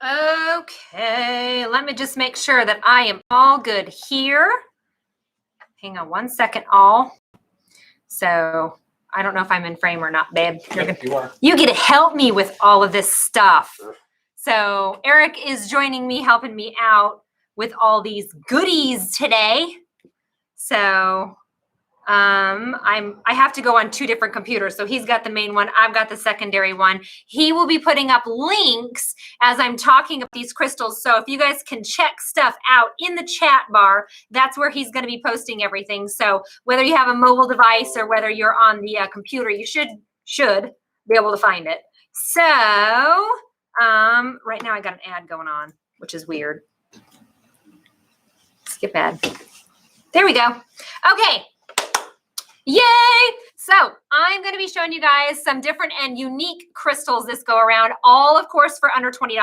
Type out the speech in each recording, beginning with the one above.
Okay, let me just make sure that I am all good here. Hang on one second, all. So I don't know if I'm in frame or not, babe. You are. You get to help me with all of this stuff. Sure. So Eric is joining me, helping me out with all these goodies today. So I have to go on 2 different computers. So he's got the main one. I've got the secondary one. He will be putting up links as I'm talking about these crystals. So if you guys can check stuff out in the chat bar, that's where he's going to be posting everything. So whether you have a mobile device or whether you're on the computer, you should be able to find it. So right now I got an ad going on, which is weird. Skip ad. There we go. Okay. Yay! So I'm going to be showing you guys some different and unique crystals this go around, all of course for under $20.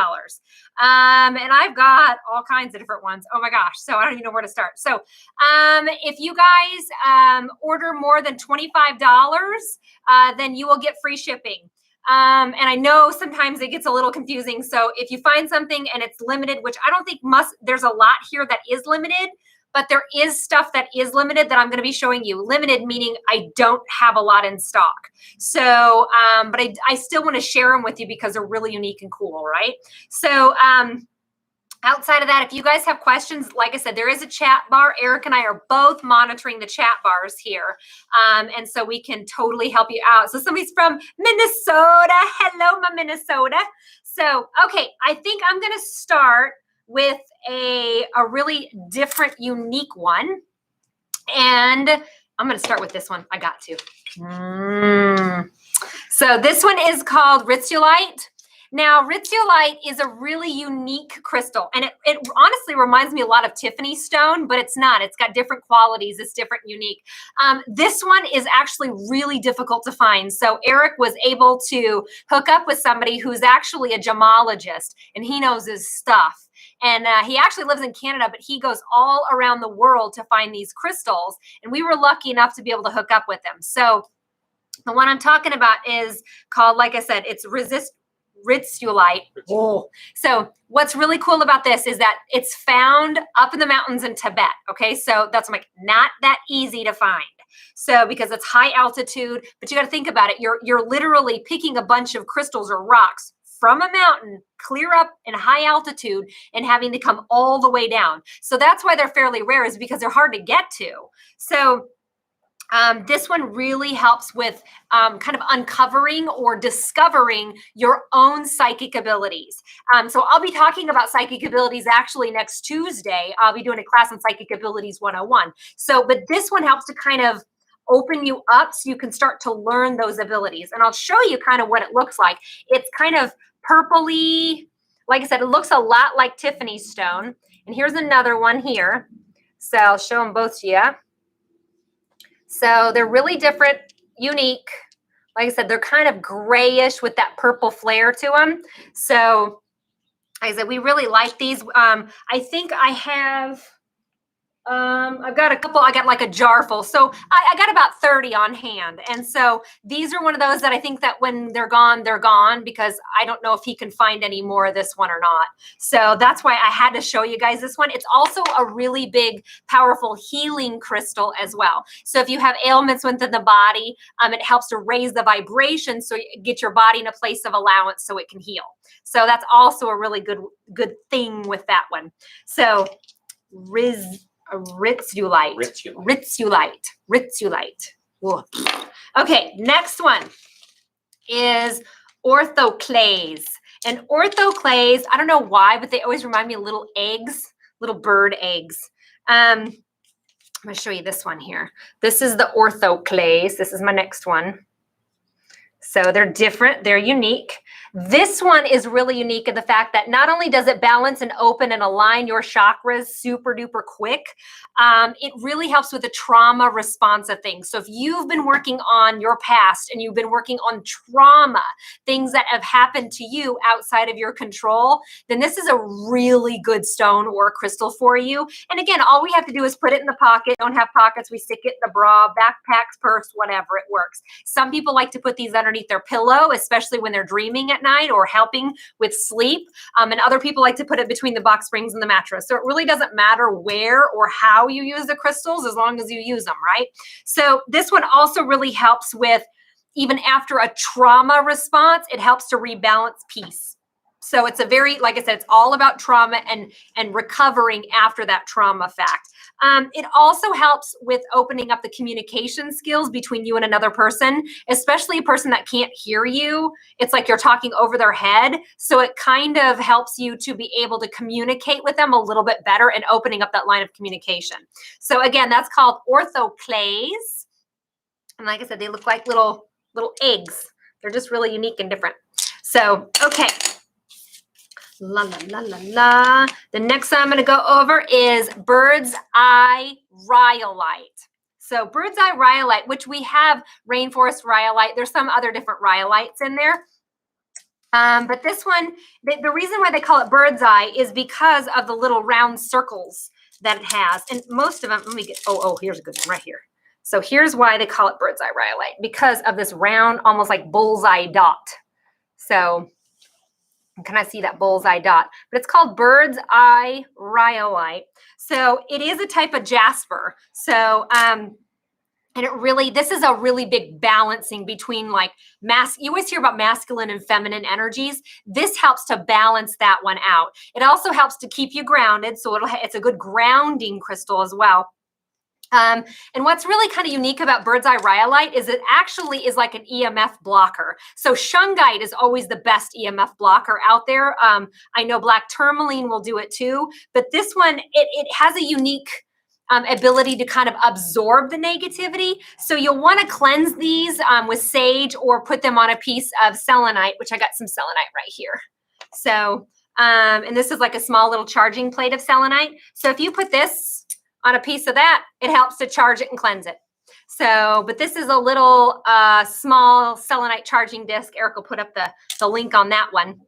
And I've got all kinds of different ones. Oh my gosh. So I don't even know where to start. So if you guys order more than $25, then you will get free shipping. And I know sometimes it gets a little confusing. So if you find something and it's limited, which I don't think there's a lot here that is limited, but there is stuff that is limited that I'm going to be showing you. Limited meaning I don't have a lot in stock. So, but I still want to share them with you because they're really unique and cool, right? So, outside of that, if you guys have questions, like I said, there is a chat bar. Eric and I are both monitoring the chat bars here. And so we can totally help you out. So somebody's from Minnesota. Hello, my Minnesota. So, okay, I think I'm going to start with a really different, unique one. And I'm going to start with this one. I got to. So this one is called Richlite. Now, Richlite is a really unique crystal, and it honestly reminds me a lot of Tiffany stone, but it's not. It's got different qualities. It's different, unique. This one is actually really difficult to find. So Eric was able to hook up with somebody who's actually a gemologist, and he knows his stuff. And he actually lives in Canada, but he goes all around the world to find these crystals. And we were lucky enough to be able to hook up with them. So the one I'm talking about is called, like I said, it's Richlite. Oh. So what's really cool about this is that it's found up in the mountains in Tibet. Okay. So that's like not that easy to find. So because it's high altitude, but you got to think about it. You're literally picking a bunch of crystals or rocks from a mountain, clear up in high altitude, and having to come all the way down. So that's why they're fairly rare, is because they're hard to get to. So this one really helps with kind of uncovering or discovering your own psychic abilities. So I'll be talking about psychic abilities actually next Tuesday. I'll be doing a class on Psychic Abilities 101. So, but this one helps to kind of open you up so you can start to learn those abilities. And I'll show you kind of what it looks like. It's kind of purpley. Like I said, it looks a lot like Tiffany stone. And here's another one here. So I'll show them both to you. So they're really different, unique. Like I said, they're kind of grayish with that purple flare to them. So like I said, we really like these. I think I have... I've got a couple, I got like a jar full. So I got about 30 on hand. And so these are one of those that I think that when they're gone, because I don't know if he can find any more of this one or not. So that's why I had to show you guys this one. It's also a really big, powerful healing crystal as well. So if you have ailments within the body, it helps to raise the vibration so you get your body in a place of allowance so it can heal. So that's also a really good thing with that one. So Richlite. Whoa. Okay, next one is Ortho clays. And Ortho clays, I don't know why, but they always remind me of little eggs, little bird eggs. I'm going to show you this one here. This is the Ortho clays. This is my next one. So they're different. They're unique. This one is really unique in the fact that not only does it balance and open and align your chakras super duper quick, it really helps with the trauma response of things. So if you've been working on your past and you've been working on trauma, things that have happened to you outside of your control, then this is a really good stone or crystal for you. And again, all we have to do is put it in the pocket. Don't have pockets. We stick it in the bra, backpacks, purse, whatever, it works. Some people like to put these underneath their pillow, especially when they're dreaming at at night or helping with sleep. And other people like to put it between the box springs and the mattress. So it really doesn't matter where or how you use the crystals as long as you use them, right? So this one also really helps with, even after a trauma response, it helps to rebalance peace. So it's a very, like I said, it's all about trauma and recovering after that trauma fact. It also helps with opening up the communication skills between you and another person, especially a person that can't hear you. It's like you're talking over their head. So it kind of helps you to be able to communicate with them a little bit better and opening up that line of communication. So again, that's called Ortho clays. And like I said, they look like little eggs. They're just really unique and different. So, okay. La, la, la, la, la. The next one I'm going to go over is bird's eye rhyolite. So bird's eye rhyolite, which we have rainforest rhyolite. There's some other different rhyolites in there. But this one, the reason why they call it bird's eye is because of the little round circles that it has. And most of them, let me get, here's a good one right here. So here's why they call it bird's eye rhyolite, because of this round, almost like bullseye dot. So can I see that bullseye dot? But it's called bird's eye rhyolite. So it is a type of jasper. So, and it really, this is a really big balancing between like you always hear about masculine and feminine energies. This helps to balance that one out. It also helps to keep you grounded. So it's a good grounding crystal as well. And what's really kind of unique about bird's eye rhyolite is it actually is like an EMF blocker. So shungite is always the best EMF blocker out there. I know black tourmaline will do it too, but this one, it has a unique ability to kind of absorb the negativity. So you'll want to cleanse these with sage or put them on a piece of selenite, which I got some selenite right here. So, and this is like a small little charging plate of selenite. So if you put this on a piece of that, it helps to charge it and cleanse it. So, but this is a little small selenite charging disc. Eric will put up the link on that one.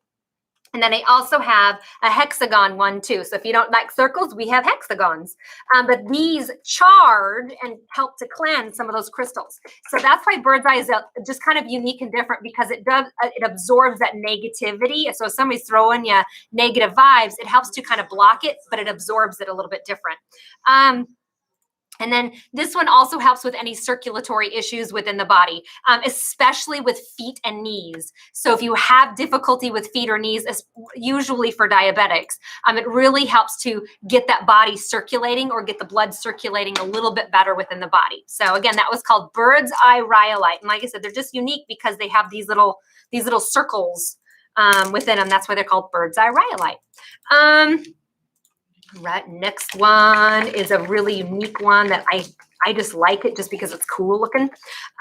And then I also have a hexagon one too. So if you don't like circles, we have hexagons. But these charge and help to cleanse some of those crystals. So that's why bird's eye is just kind of unique and different, because it absorbs that negativity. So if somebody's throwing you negative vibes, it helps to kind of block it, but it absorbs it a little bit different. And then this one also helps with any circulatory issues within the body, especially with feet and knees. So if you have difficulty with feet or knees, usually for diabetics, it really helps to get that body circulating or get the blood circulating a little bit better within the body. So again, that was called bird's eye rhyolite. And like I said, they're just unique because they have these little circles within them. That's why they're called bird's eye rhyolite. Right, next one is a really unique one that I just like it just because it's cool looking.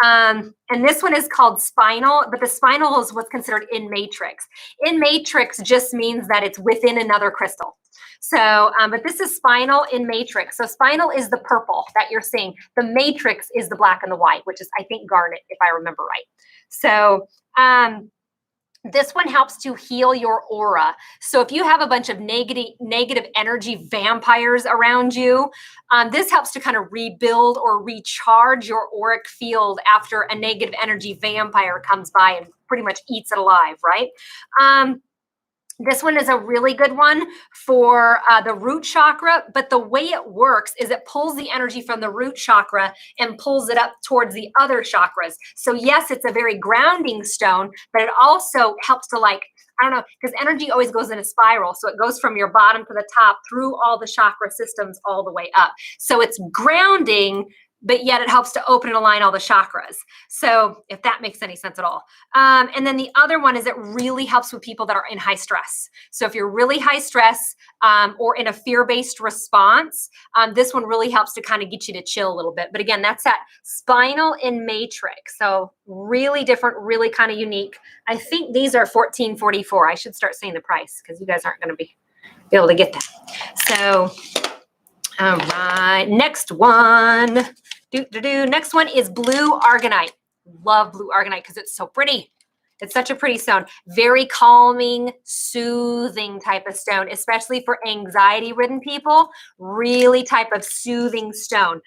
And this one is called Spinal, but the Spinal is what's considered in matrix. In matrix just means that it's within another crystal. So, but this is Spinal in matrix. So Spinal is the purple that you're seeing. The matrix is the black and the white, which is, I think, garnet, if I remember right. So, this one helps to heal your aura. So if you have a bunch of negative energy vampires around you, this helps to kind of rebuild or recharge your auric field after a negative energy vampire comes by and pretty much eats it alive, right? This one is a really good one for the root chakra, but the way it works is it pulls the energy from the root chakra and pulls it up towards the other chakras. So yes, it's a very grounding stone, but it also helps to, like, I don't know, because energy always goes in a spiral. So it goes from your bottom to the top through all the chakra systems all the way up. So it's grounding, but yet it helps to open and align all the chakras. So if that makes any sense at all. And then the other one is it really helps with people that are in high stress. So if you're really high stress or in a fear-based response, this one really helps to kind of get you to chill a little bit. But again, that's that Spinal in matrix. So really different, really kind of unique. I think these are $14.44. I should start saying the price because you guys aren't going to be able to get that. So, all right, next one. Next one is blue aragonite. Love blue aragonite because it's so pretty. It's such a pretty stone. Very calming, soothing type of stone, especially for anxiety-ridden people. Really type of soothing stone.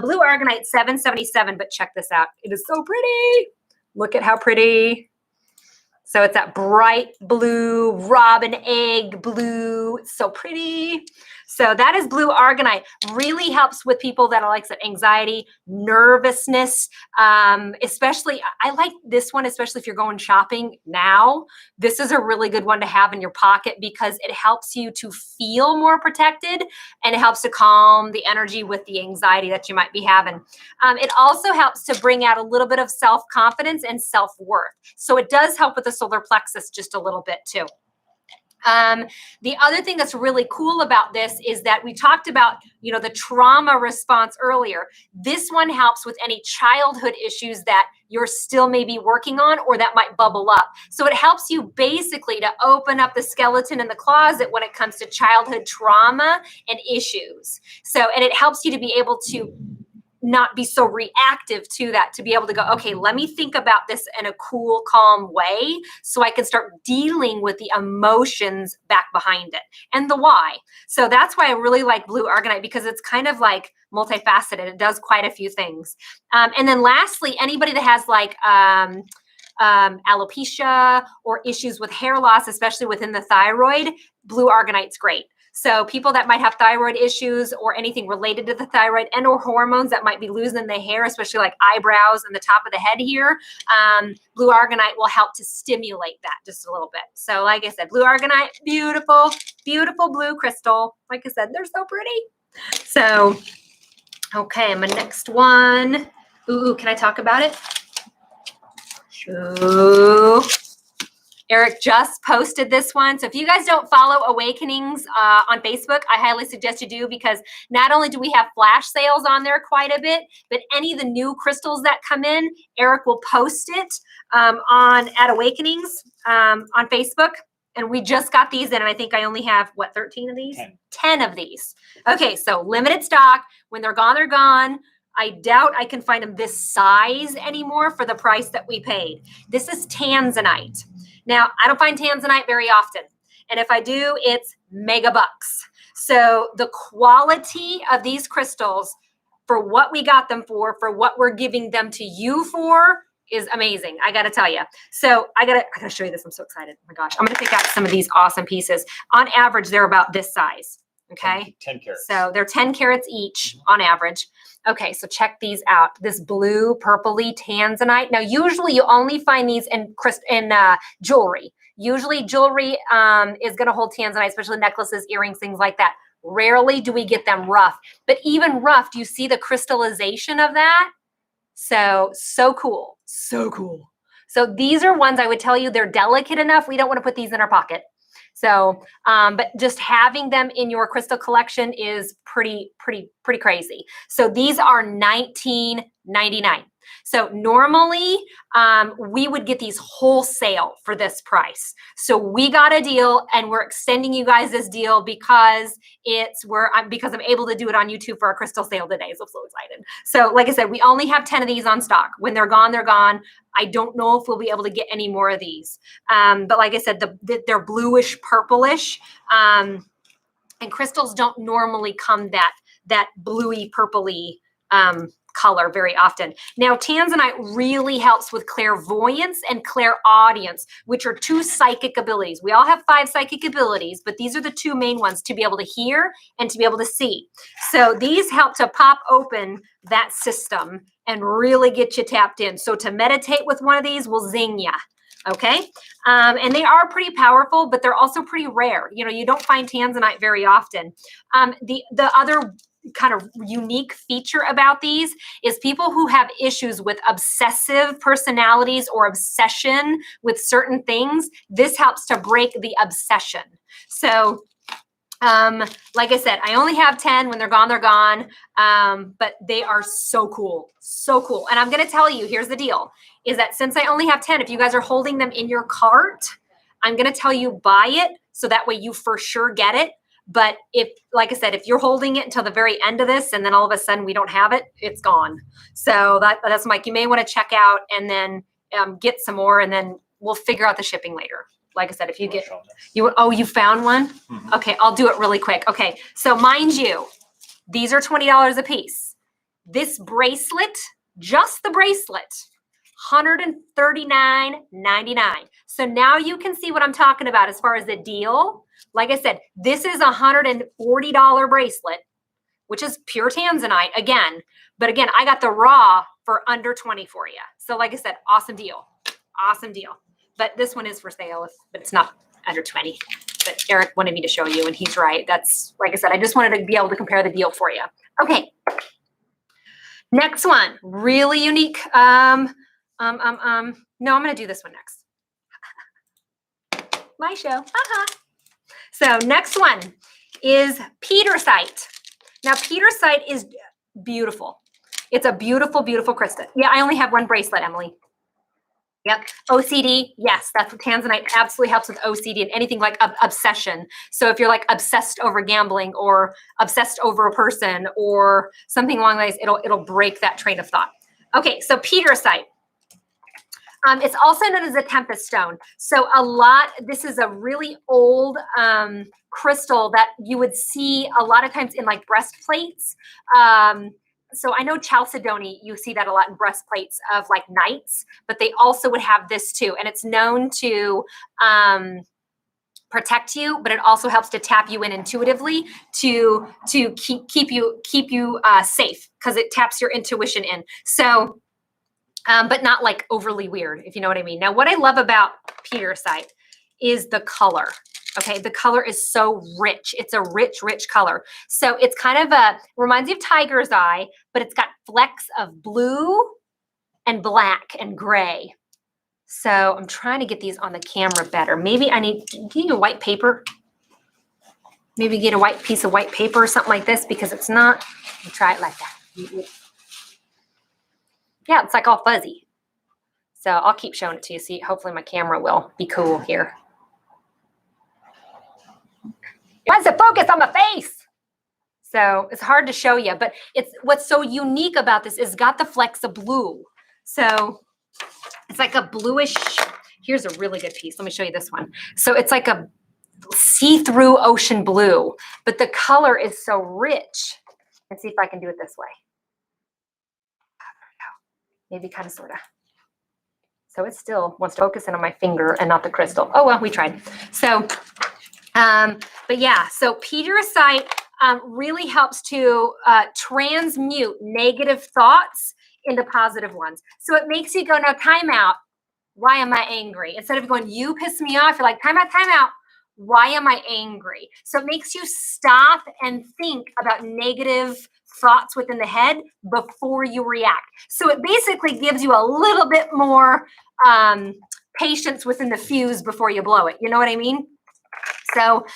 Blue aragonite, $7.77, but check this out. It is so pretty. Look at how pretty. So it's that bright blue, robin egg blue. It's so pretty. So that is blue aragonite. Really helps with people that are like anxiety, nervousness, especially, I like this one, especially if you're going shopping now. This is a really good one to have in your pocket because it helps you to feel more protected and it helps to calm the energy with the anxiety that you might be having. It also helps to bring out a little bit of self-confidence and self-worth. So it does help with the solar plexus just a little bit too. The other thing that's really cool about this is that we talked about, you know, the trauma response earlier. This one helps with any childhood issues that you're still maybe working on or that might bubble up. So it helps you basically to open up the skeleton in the closet when it comes to childhood trauma and issues. So, and it helps you to be able to not be so reactive to that, to be able to go, okay, let me think about this in a cool, calm way so I can start dealing with the emotions back behind it and the why. So that's why I really like blue aragonite because it's kind of like multifaceted. It does quite a few things. And then lastly, anybody that has like alopecia or issues with hair loss, especially within the thyroid, blue aragonite's great. So people that might have thyroid issues or anything related to the thyroid and or hormones that might be losing the hair, especially like eyebrows and the top of the head here, blue aragonite will help to stimulate that just a little bit. So like I said, blue aragonite, beautiful, beautiful blue crystal. Like I said, they're so pretty. So, okay, my next one. Ooh, can I talk about it? Ooh. Eric just posted this one. So if you guys don't follow Awakenings on Facebook, I highly suggest you do because not only do we have flash sales on there quite a bit, but any of the new crystals that come in, Eric will post it at Awakenings on Facebook. And we just got these in, and I think I only have, 13 of these? 10 of these. Okay, so limited stock. When they're gone, they're gone. I doubt I can find them this size anymore for the price that we paid. This is Tanzanite. Now, I don't find Tanzanite very often. And if I do, it's mega bucks. So the quality of these crystals for what we got them for what we're giving them to you for is amazing. I got to tell you. So I got to show you this. I'm so excited. Oh my gosh. I'm going to pick out some of these awesome pieces. On average, they're about this size. Okay. 10 carats. So they're 10 carats each on average. Okay. So check these out. This blue, purpley Tanzanite. Now, usually you only find these in jewelry. Usually jewelry is going to hold Tanzanite, especially necklaces, earrings, things like that. Rarely do we get them rough, but even rough, do you see the crystallization of that? So cool. So cool. So these are ones I would tell you they're delicate enough. We don't want to put these in our pocket. So, but just having them in your crystal collection is pretty crazy. So these are $19.99. So normally we would get these wholesale for this price. So we got a deal and we're extending you guys this deal because because I'm able to do it on YouTube for our crystal sale today. So I'm so excited. So like I said, we only have 10 of these on stock. When they're gone, they're gone. I don't know if we'll be able to get any more of these. But like I said, they're bluish, purplish, and crystals don't normally come that bluey, purpley color very often. Now, Tanzanite really helps with clairvoyance and clairaudience, which are two psychic abilities. We all have 5 psychic abilities, but these are the 2 main ones, to be able to hear and to be able to see. So these help to pop open that system and really get you tapped in. So to meditate with one of these will zing ya. Okay. And they are pretty powerful, but they're also pretty rare. You know, you don't find Tanzanite very often. The other kind of unique feature about these is people who have issues with obsessive personalities or obsession with certain things. This helps to break the obsession. So like I said, I only have 10. When they're gone, they're gone. But they are so cool. So cool. And I'm going to tell you, here's the deal, is that since I only have 10, if you guys are holding them in your cart, I'm going to tell you buy it. So that way you for sure get it. But if, like I said, if you're holding it until the very end of this and then all of a sudden we don't have it, it's gone. So that's Mike. You may want to check out and then get some more, and then we'll figure out the shipping later. Like I said, if you get, you found one? Mm-hmm. Okay, I'll do it really quick. Okay, so mind you, these are $20 a piece. This bracelet, just the bracelet, $139.99. So now you can see what I'm talking about as far as the deal. Like I said, this is a $140 bracelet, which is pure Tanzanite again. But again, I got the raw for under 20 for you. So like I said, awesome deal. Awesome deal. But this one is for sale, but it's not under 20. But Eric wanted me to show you, and he's right. That's, like I said, I just wanted to be able to compare the deal for you. Okay. Next one, really unique. No, I'm going to do this one next. My show. So next one is Peridot. Now, Peridot is beautiful. It's a beautiful, beautiful crystal. Yeah, I only have one bracelet, Emily. Yep. OCD. Yes, that's what Tanzanite absolutely helps with OCD and anything like obsession. So if you're like obsessed over gambling or obsessed over a person or something along those lines, it'll break that train of thought. Okay, so Peridot. It's also known as a tempest stone. So this is a really old crystal that you would see a lot of times in like breastplates. So I know chalcedony, you see that a lot in breastplates of like knights, but they also would have this too. And it's known to protect you, but it also helps to tap you in intuitively to keep you safe, because it taps your intuition in. So, but not like overly weird, if you know what I mean. Now, what I love about Peridot is the color. Okay, the color is so rich. It's a rich, rich color. So it's kind of reminds you of tiger's eye, but it's got flecks of blue and black and gray. So I'm trying to get these on the camera better. Maybe I need a white paper. Maybe get a white piece of white paper or something like this, because it's not, try it like that. Yeah, it's like all fuzzy. So I'll keep showing it to you. See, hopefully my camera will be cool here. Why does it focus on my face? So it's hard to show you, but it's what's so unique about this is got the flecks of blue. So it's like a bluish, here's a really good piece. Let me show you this one. So it's like a see-through ocean blue, but the color is so rich. Let's see if I can do it this way. Maybe kind of, sort of. So it still wants to focus in on my finger and not the crystal. Oh, well, we tried. So, but yeah, so Peridot really helps to transmute negative thoughts into positive ones. So it makes you go, no, time out. Why am I angry? Instead of going, you piss me off, you're like, time out, time out. Why am I angry? So it makes you stop and think about negative thoughts within the head before you react. So it basically gives you a little bit more patience within the fuse before you blow it. You know what I mean? So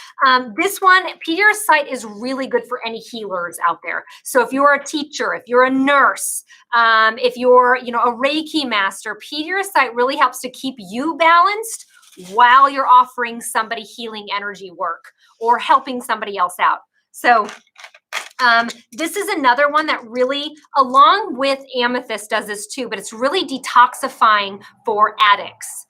this one, Peridot is really good for any healers out there. So if you're a teacher, if you're a nurse, if you're, a Reiki master, Peridot really helps to keep you balanced while you're offering somebody healing energy work or helping somebody else out. So this is another one that really, along with amethyst, does this too, but it's really detoxifying for addicts,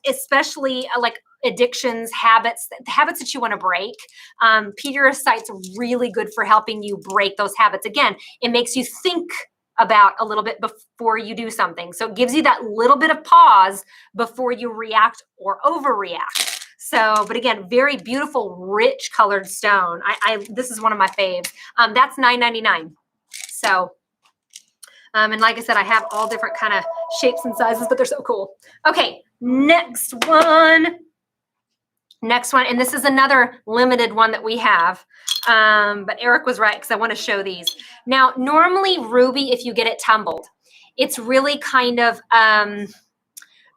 especially like addictions, habits that you want to break. Peridot's really good for helping you break those habits. Again, it makes you think about a little bit before you do something. So it gives you that little bit of pause before you react or overreact. So, but again, very beautiful, rich colored stone. This is one of my faves. That's $9.99. So, and like I said, I have all different kind of shapes and sizes, but they're so cool. Okay, next one, and this is another limited one that we have. But Eric was right, because I want to show these. Now, normally ruby, if you get it tumbled, it's really kind of,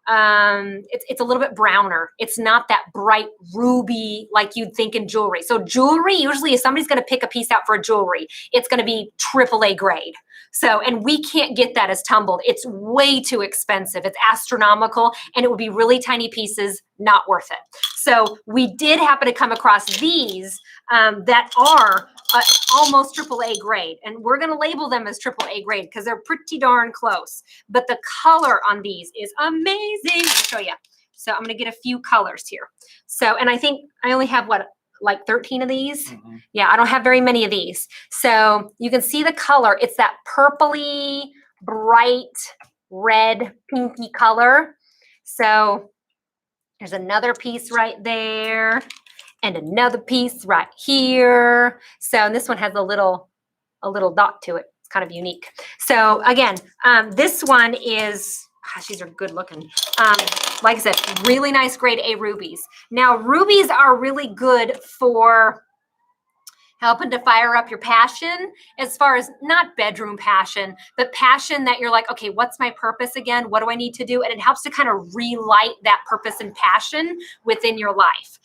it's a little bit browner. It's not that bright ruby like you'd think in jewelry. So jewelry, usually if somebody's going to pick a piece out for a jewelry, it's going to be AAA grade. So, and we can't get that as tumbled. It's way too expensive. It's astronomical, and it would be really tiny pieces, not worth it. So we did happen to come across these that are almost AAA grade, and we're going to label them as AAA grade because they're pretty darn close. But the color on these is amazing. I'll show you. So I'm going to get a few colors here. So, and I think I only have like 13 of these. Mm-hmm. Yeah, I don't have very many of these. So you can see the color. It's that purpley, bright red, pinky color. So there's another piece right there and another piece right here. So and this one has a little dot to it. It's kind of unique. So again, this one is, gosh, these are good looking. Like I said, really nice grade A rubies. Now, rubies are really good for helping to fire up your passion, as far as not bedroom passion, but passion that you're like, okay, what's my purpose again? What do I need to do? And it helps to kind of relight that purpose and passion within your life.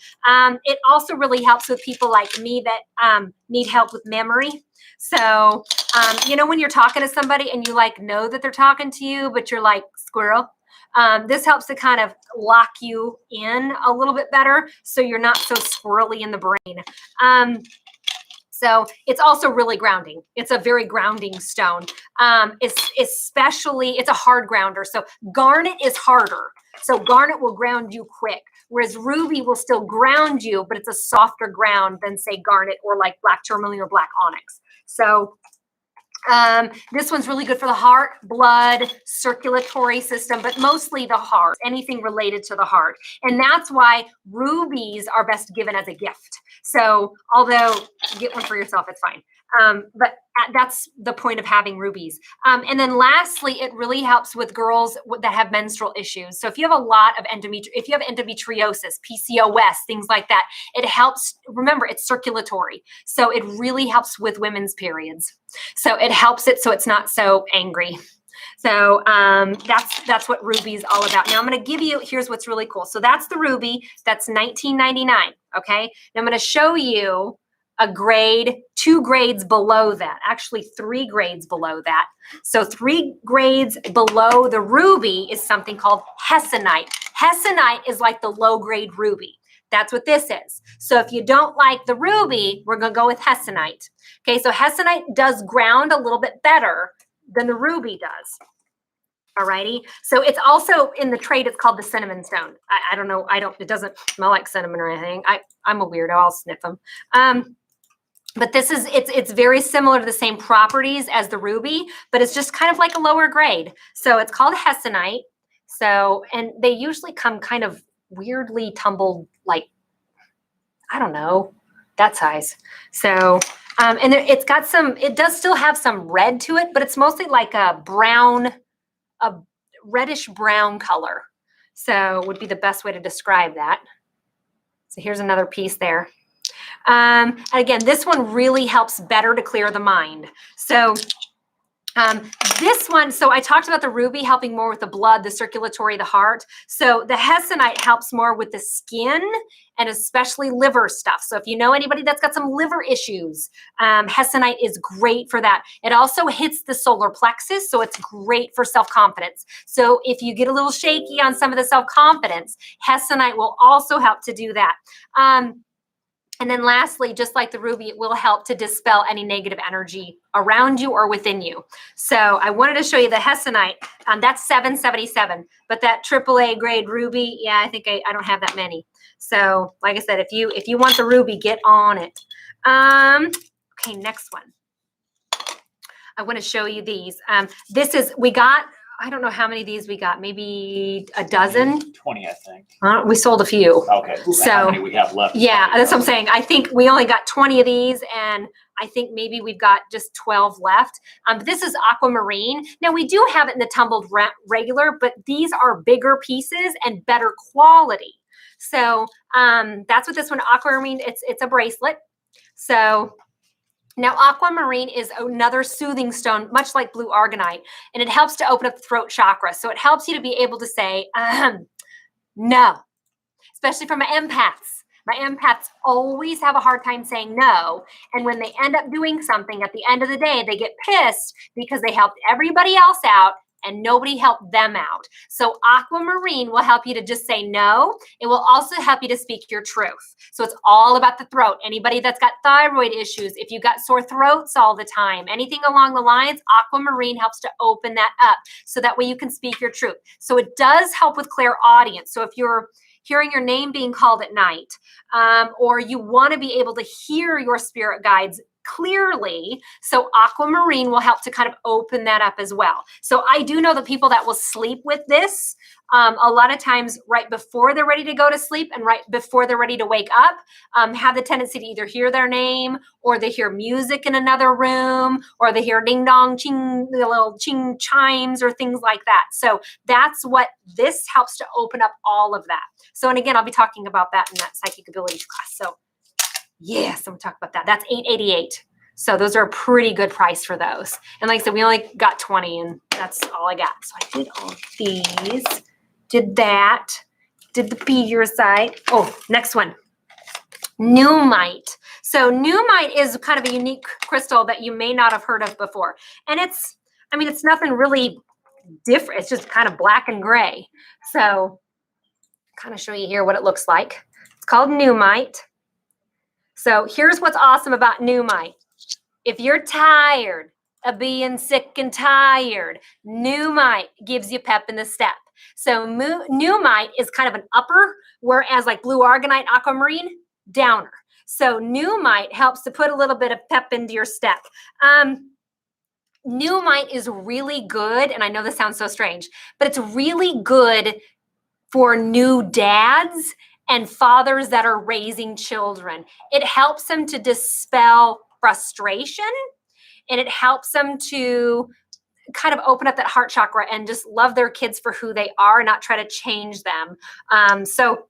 It also really helps with people like me that need help with memory. So, you know, when you're talking to somebody and you like know that they're talking to you, but you're like, squirrel. This helps to kind of lock you in a little bit better so you're not so squirrely in the brain. So it's also really grounding. It's a very grounding stone. Especially, it's a hard grounder. So garnet is harder. So garnet will ground you quick, whereas ruby will still ground you, but it's a softer ground than say garnet or like black tourmaline or black onyx. So this one's really good for the heart, blood, circulatory system, but mostly the heart, anything related to the heart. And that's why rubies are best given as a gift. So although you get one for yourself, it's fine. But that's the point of having rubies. And then lastly, it really helps with girls that have menstrual issues. So if you have a lot of if you have endometriosis, PCOS, things like that, it helps. Remember, it's circulatory. So it really helps with women's periods. So it helps it so it's not so angry. So that's what ruby's all about. Now I'm going to give you, here's what's really cool. So that's the ruby. That's $19.99. Okay. Now I'm going to show you a grade, 2 grades below that, actually 3 grades below that. So 3 grades below the ruby is something called Hessonite. Hessonite is like the low grade ruby. That's what this is. So if you don't like the ruby, we're going to go with Hessonite. Okay, so Hessonite does ground a little bit better than the ruby does. Alrighty. So it's also in the trade, it's called the cinnamon stone. I don't know. It doesn't smell like cinnamon or anything. I'm a weirdo. I'll sniff them. But this is, it's very similar to the same properties as the ruby, but it's just kind of like a lower grade. So it's called Hessonite. So, and they usually come kind of weirdly tumbled, like, I don't know, that size. So, and it's got some, it does still have some red to it, but it's mostly like a brown, a reddish brown color. So would be the best way to describe that. So here's another piece there. And again, this one really helps better to clear the mind. So this one, so I talked about the ruby helping more with the blood, the circulatory, the heart. So the Hessonite helps more with the skin and especially liver stuff. So if you know anybody that's got some liver issues, Hessonite is great for that. It also hits the solar plexus, so it's great for self-confidence. So if you get a little shaky on some of the self-confidence, Hessonite will also help to do that. And then lastly, just like the ruby, it will help to dispel any negative energy around you or within you. So I wanted to show you the Hessonite. That's $777, but that AAA grade ruby, yeah, I think I don't have that many. So like I said, if you want the ruby, get on it. Okay, next one. I want to show you these. We got, I don't know how many of these we got, maybe a dozen? 20, I think. We sold a few. Okay. So how many we have left? Yeah, that's what I'm saying. I think we only got 20 of these, and I think maybe we've got just 12 left. But this is Aquamarine. Now, we do have it in the tumbled regular, but these are bigger pieces and better quality. So that's what this one, Aquamarine, it's a bracelet. So now, Aquamarine is another soothing stone, much like blue aragonite, and it helps to open up the throat chakra. So it helps you to be able to say, no, especially for my empaths. My empaths always have a hard time saying no. And when they end up doing something at the end of the day, they get pissed because they helped everybody else out and nobody helped them out. So Aquamarine will help you to just say no. It will also help you to speak your truth. So it's all about the throat. Anybody that's got thyroid issues, if you've got sore throats all the time, anything along the lines, Aquamarine helps to open that up so that way you can speak your truth. So it does help with clairaudience. So if you're hearing your name being called at night, or you want to be able to hear your spirit guides clearly. So Aquamarine will help to kind of open that up as well. So I do know the people that will sleep with this a lot of times right before they're ready to go to sleep and right before they're ready to wake up, have the tendency to either hear their name or they hear music in another room or they hear ding dong ching, the little ching chimes or things like that. So that's what this helps to open up all of that. So, and again, I'll be talking about that in that psychic abilities class. So yes, I'm gonna talk about that. That's $888. So those are a pretty good price for those. And like I said, we only got 20 and that's all I got. So I did all of these, did that, did the Peridot. Oh, next one, Numite. So Numite is kind of a unique crystal that you may not have heard of before. And it's, I mean, it's nothing really different. It's just kind of black and gray. So kind of show you here what it looks like. It's called Numite. So here's what's awesome about Numite. If you're tired of being sick and tired, Numite gives you pep in the step. So Numite is kind of an upper, whereas like blue aragonite, aquamarine, downer. So Numite helps to put a little bit of pep into your step. Numite is really good, and I know this sounds so strange, but it's really good for new dads and fathers that are raising children. It helps them to dispel frustration, and it helps them to kind of open up that heart chakra and just love their kids for who they are and not try to change them. So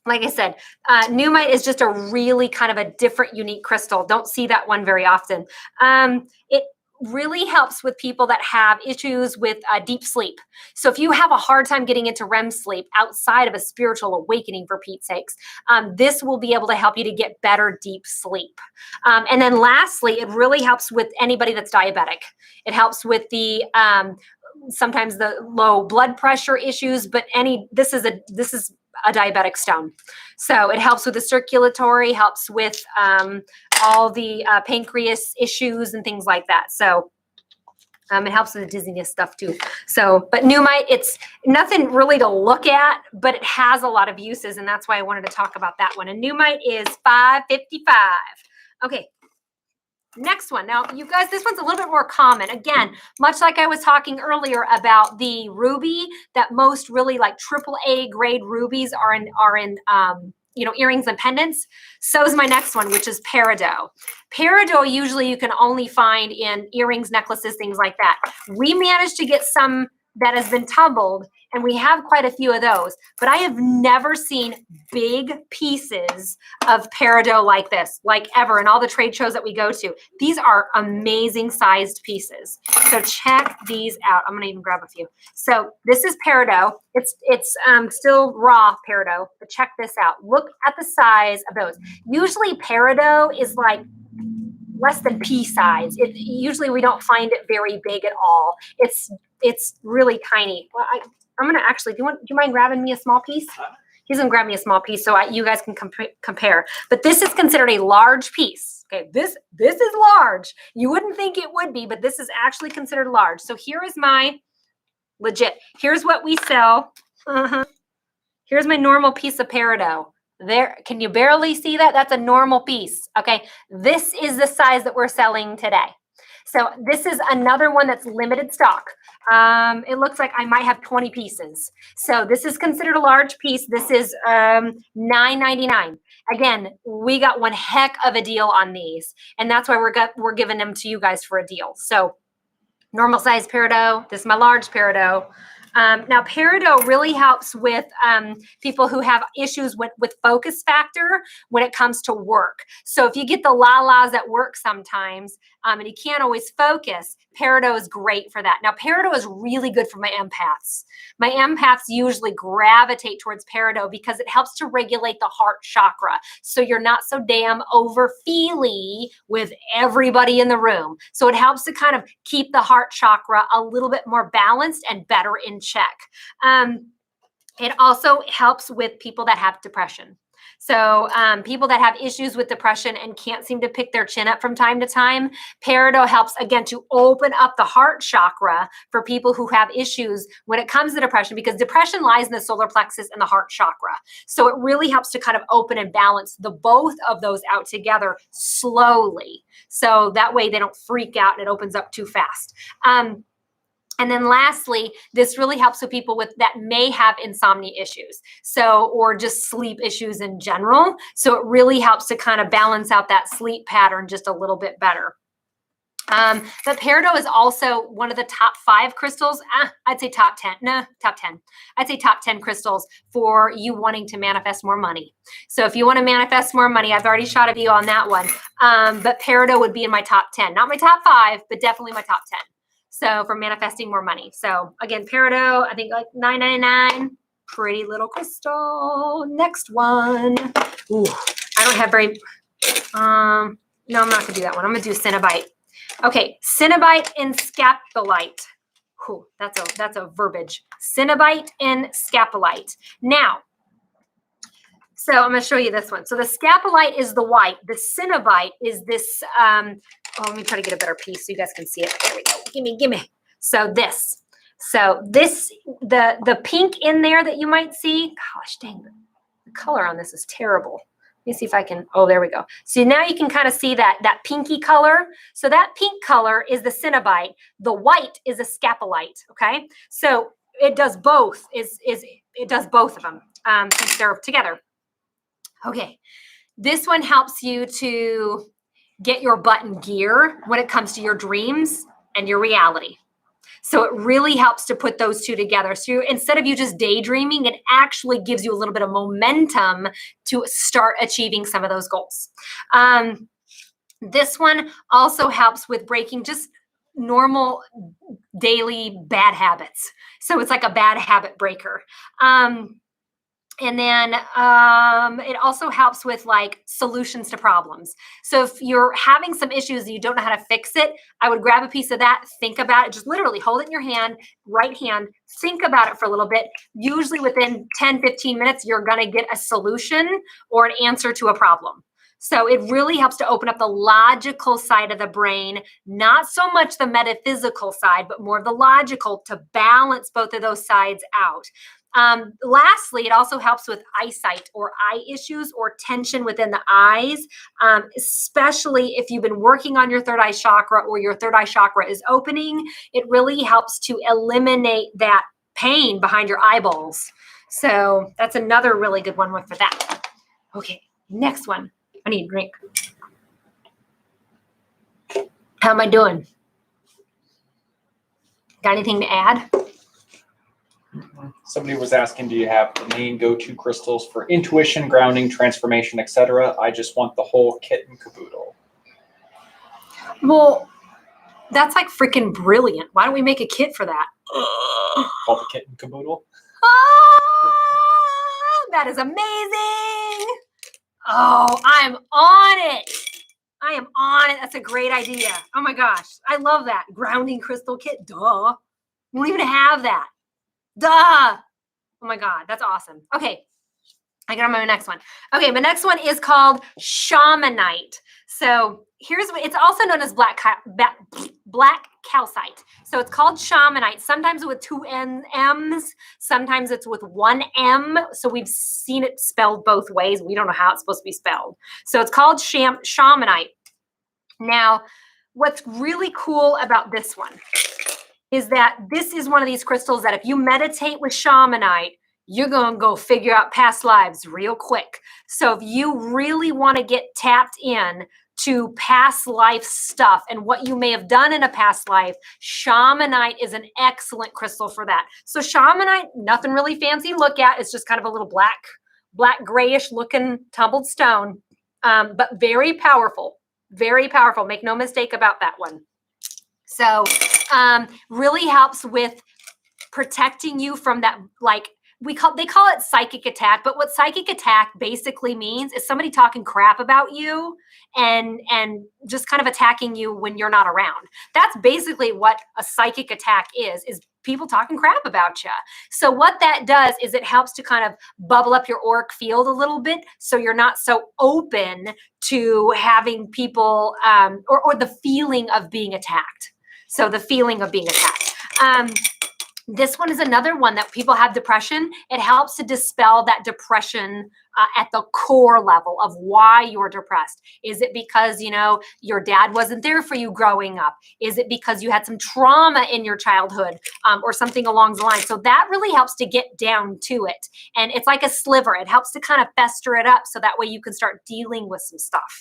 like I said, Numite is just a really kind of a different, unique crystal. Don't see that one very often. It really helps with people that have issues with deep sleep. So if you have a hard time getting into REM sleep outside of a spiritual awakening, for Pete's sakes, this will be able to help you to get better deep sleep. And then lastly, it really helps with anybody that's diabetic. It helps with the sometimes the low blood pressure issues, but this is a diabetic stone. So it helps with the circulatory, helps with all the pancreas issues and things like that. So it helps with the dizziness stuff too. So, but Numite, it's nothing really to look at, but it has a lot of uses, and that's why I wanted to talk about that one. And Numite is $555. Okay. Next one. Now, you guys, this one's a little bit more common. Again, much like I was talking earlier about the ruby, that most really like AAA grade rubies are in earrings and pendants. So is my next one, which is Peridot. Peridot, usually you can only find in earrings, necklaces, things like that. We managed to get some that has been tumbled, and we have quite a few of those, but I have never seen big pieces of Peridot like this, like ever, in all the trade shows that we go to. These are amazing sized pieces. So check these out. I'm gonna even grab a few. So this is Peridot. It's still raw Peridot, but check this out. Look at the size of those. Usually Peridot is like less than pea size. Usually we don't find it very big at all. It's really tiny. Well, I'm gonna actually. Do you mind grabbing me a small piece? He's gonna grab me a small piece so you guys can compare. But this is considered a large piece. Okay, this is large. You wouldn't think it would be, but this is actually considered large. So here is my legit. Here's what we sell. Here's my normal piece of Peridot. There, can you barely see that? That's a normal piece. Okay, this is the size that we're selling today. So this is another one that's limited stock. It looks like I might have 20 pieces. So this is considered a large piece. This is $9.99. Again, we got one heck of a deal on these, and that's why we're giving them to you guys for a deal. So normal size Peridot. This is my large Peridot. Now, Peridot really helps with people who have issues with focus factor when it comes to work. So if you get the la-las at work sometimes and you can't always focus, Peridot is great for that. Now, Peridot is really good for my empaths. My empaths usually gravitate towards Peridot because it helps to regulate the heart chakra. So you're not so damn over-feely with everybody in the room. So it helps to kind of keep the heart chakra a little bit more balanced and better in check. It also helps with people that have depression. So people that have issues with depression and can't seem to pick their chin up from time to time, Peridot helps, again, to open up the heart chakra for people who have issues when it comes to depression, because depression lies in the solar plexus and the heart chakra. So it really helps to kind of open and balance the both of those out together slowly. So that way they don't freak out and it opens up too fast. And then lastly, this really helps with people that may have insomnia issues. So, or just sleep issues in general. So it really helps to kind of balance out that sleep pattern just a little bit better. But Peridot is also one of the top 5 crystals. I'd say top 10. No, top 10. I'd say top 10 crystals for you wanting to manifest more money. So if you want to manifest more money, I've already shot a video on that one. But Peridot would be in my top 10. Not my top 5, but definitely my top 10. So for manifesting more money. So again, Peridot, I think like $9.99. Pretty little crystal. Next one. Ooh, I don't have very, no, I'm not gonna do that one. I'm gonna do Cinnabite. Okay, Cinnabite and scapolite. Ooh, that's a verbiage. Cinnabite and scapolite. Now, so I'm gonna show you this one. So the scapolite is the white. The Cinnabite is this, let me try to get a better piece so you guys can see it. There we go. Gimme. So this, the pink in there that you might see, gosh dang, the color on this is terrible. Let me see if I can, oh, there we go. So now you can kind of see that pinky color. So that pink color is the Cinnabite. The white is a scapolite, okay? So it does both, it does both of them since they're together. Okay, this one helps you to get your butt in gear when it comes to your dreams and your reality. So it really helps to put those two together. So instead of you just daydreaming, it actually gives you a little bit of momentum to start achieving some of those goals. This one also helps with breaking just normal daily bad habits. So it's like a bad habit breaker. And then it also helps with like solutions to problems. So if you're having some issues and you don't know how to fix it, I would grab a piece of that, think about it, just literally hold it in your hand, right hand, think about it for a little bit. Usually within 10, 15 minutes, you're going to get a solution or an answer to a problem. So it really helps to open up the logical side of the brain, not so much the metaphysical side, but more of the logical, to balance both of those sides out. Lastly, it also helps with eyesight or eye issues or tension within the eyes, especially if you've been working on your third eye chakra or your third eye chakra is opening. It really helps to eliminate that pain behind your eyeballs. So that's another really good one for that. Okay, next one. I need a drink. How am I doing? Got anything to add? Somebody was asking, do you have the main go-to crystals for intuition, grounding, transformation, etc.? I just want the whole kit and caboodle. Well, that's like freaking brilliant. Why don't we make a kit for that? Called the kit and caboodle? Oh, that is amazing. Oh, I'm on it. I am on it. That's a great idea. Oh my gosh. I love that. Grounding crystal kit. Duh. We don't even have that. Duh. Oh my God. That's awesome. Okay. I got on my next one. Okay. My next one is called Shamanite. So here's what it's also known as black calcite. So it's called Shamanite, sometimes with 2 M's, sometimes it's with 1 M. So we've seen it spelled both ways. We don't know how it's supposed to be spelled. So it's called Shamanite. Now, what's really cool about this one is that this is one of these crystals that if you meditate with Shamanite, you're going to go figure out past lives real quick. So if you really want to get tapped in to past life stuff and what you may have done in a past life, Shamanite is an excellent crystal for that. So Shamanite, nothing really fancy to look at. It's just kind of a little black grayish looking tumbled stone, but very powerful, very powerful. Make no mistake about that one. So really helps with protecting you from that, like, they call it psychic attack, but what psychic attack basically means is somebody talking crap about you and just kind of attacking you when you're not around. That's basically what a psychic attack is people talking crap about you. So what that does is it helps to kind of bubble up your auric field a little bit, so you're not so open to having people or the feeling of being attacked. So the feeling of being attacked. This one is another one that people have depression. It helps to dispel that depression at the core level of why you're depressed. Is it because, you know, your dad wasn't there for you growing up? Is it because you had some trauma in your childhood or something along the line? So that really helps to get down to it. And it's like a sliver. It helps to kind of fester it up so that way you can start dealing with some stuff.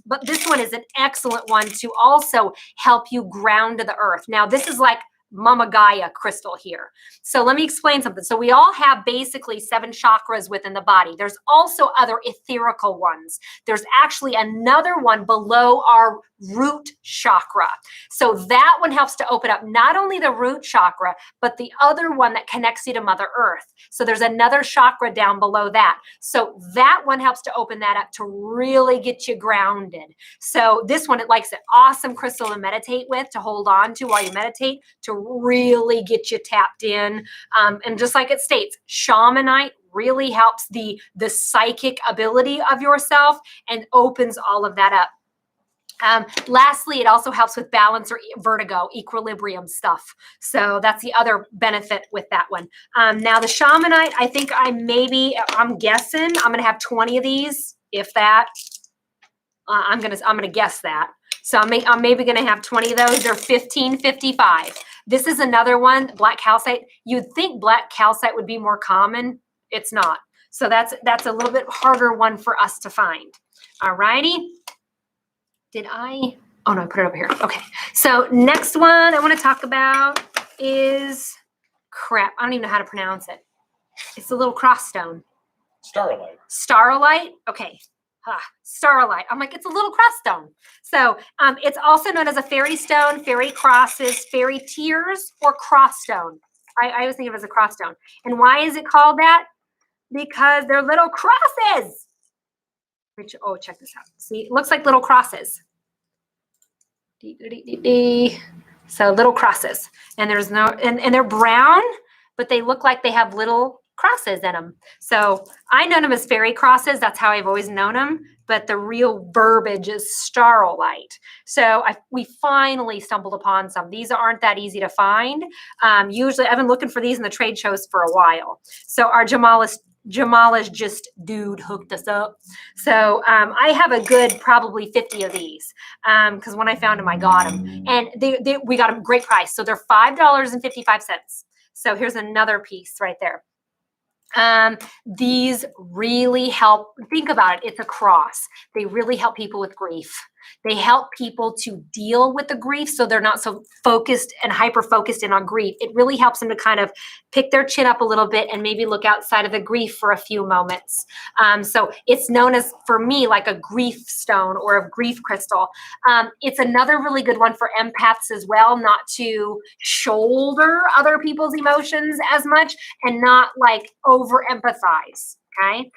But this one is an excellent one to also help you ground to the earth. Now, this is like Mama Gaia crystal here. So let me explain something. So we all have basically 7 chakras within the body. There's also other etherical ones. There's actually another one below our root chakra. So that one helps to open up not only the root chakra, but the other one that connects you to Mother Earth. So there's another chakra down below that. So that one helps to open that up to really get you grounded. So this one, it likes an awesome crystal to meditate with, to hold on to while you meditate, to really get you tapped in. And just like it states, Shamanite really helps the psychic ability of yourself and opens all of that up. Lastly, it also helps with balance or vertigo, equilibrium stuff. So that's the other benefit with that one. Now the Shamanite, I think I'm guessing I'm going to have 20 of these, if that. I'm going to guess that. So I'm maybe going to have 20 of those. They're $15.55. This is another one, black calcite. You'd think black calcite would be more common. It's not. So that's a little bit harder one for us to find. All righty. Oh no, I put it over here. Okay. So next one I want to talk about is crap. I don't even know how to pronounce it. It's a little cross stone. Staurolite. Staurolite. Okay. Staurolite. I'm like, it's a little cross stone. So it's also known as a fairy stone, fairy crosses, fairy tears, or cross stone. I always think of it as a cross stone. And why is it called that? Because they're little crosses. Oh, check this out. See, it looks like little crosses. So little crosses. And there's no, and they're brown, but they look like they have little crosses in them. So I know them as fairy crosses. That's how I've always known them. But the real verbiage is Staurolite. So we finally stumbled upon some. These aren't that easy to find. Usually, I've been looking for these in the trade shows for a while. So our Jamala's just dude hooked us up. So I have a good probably 50 of these because when I found them, I got them. And we got them great price. So they're $5.55. So here's another piece right there. These really help. Think about it. It's a cross. They really help people with grief. They help people to deal with the grief so they're not so focused and hyper-focused in on grief. It really helps them to kind of pick their chin up a little bit and maybe look outside of the grief for a few moments. So it's known as, for me, like a grief stone or a grief crystal. It's another really good one for empaths as well, not to shoulder other people's emotions as much and not like over-empathize. Okay.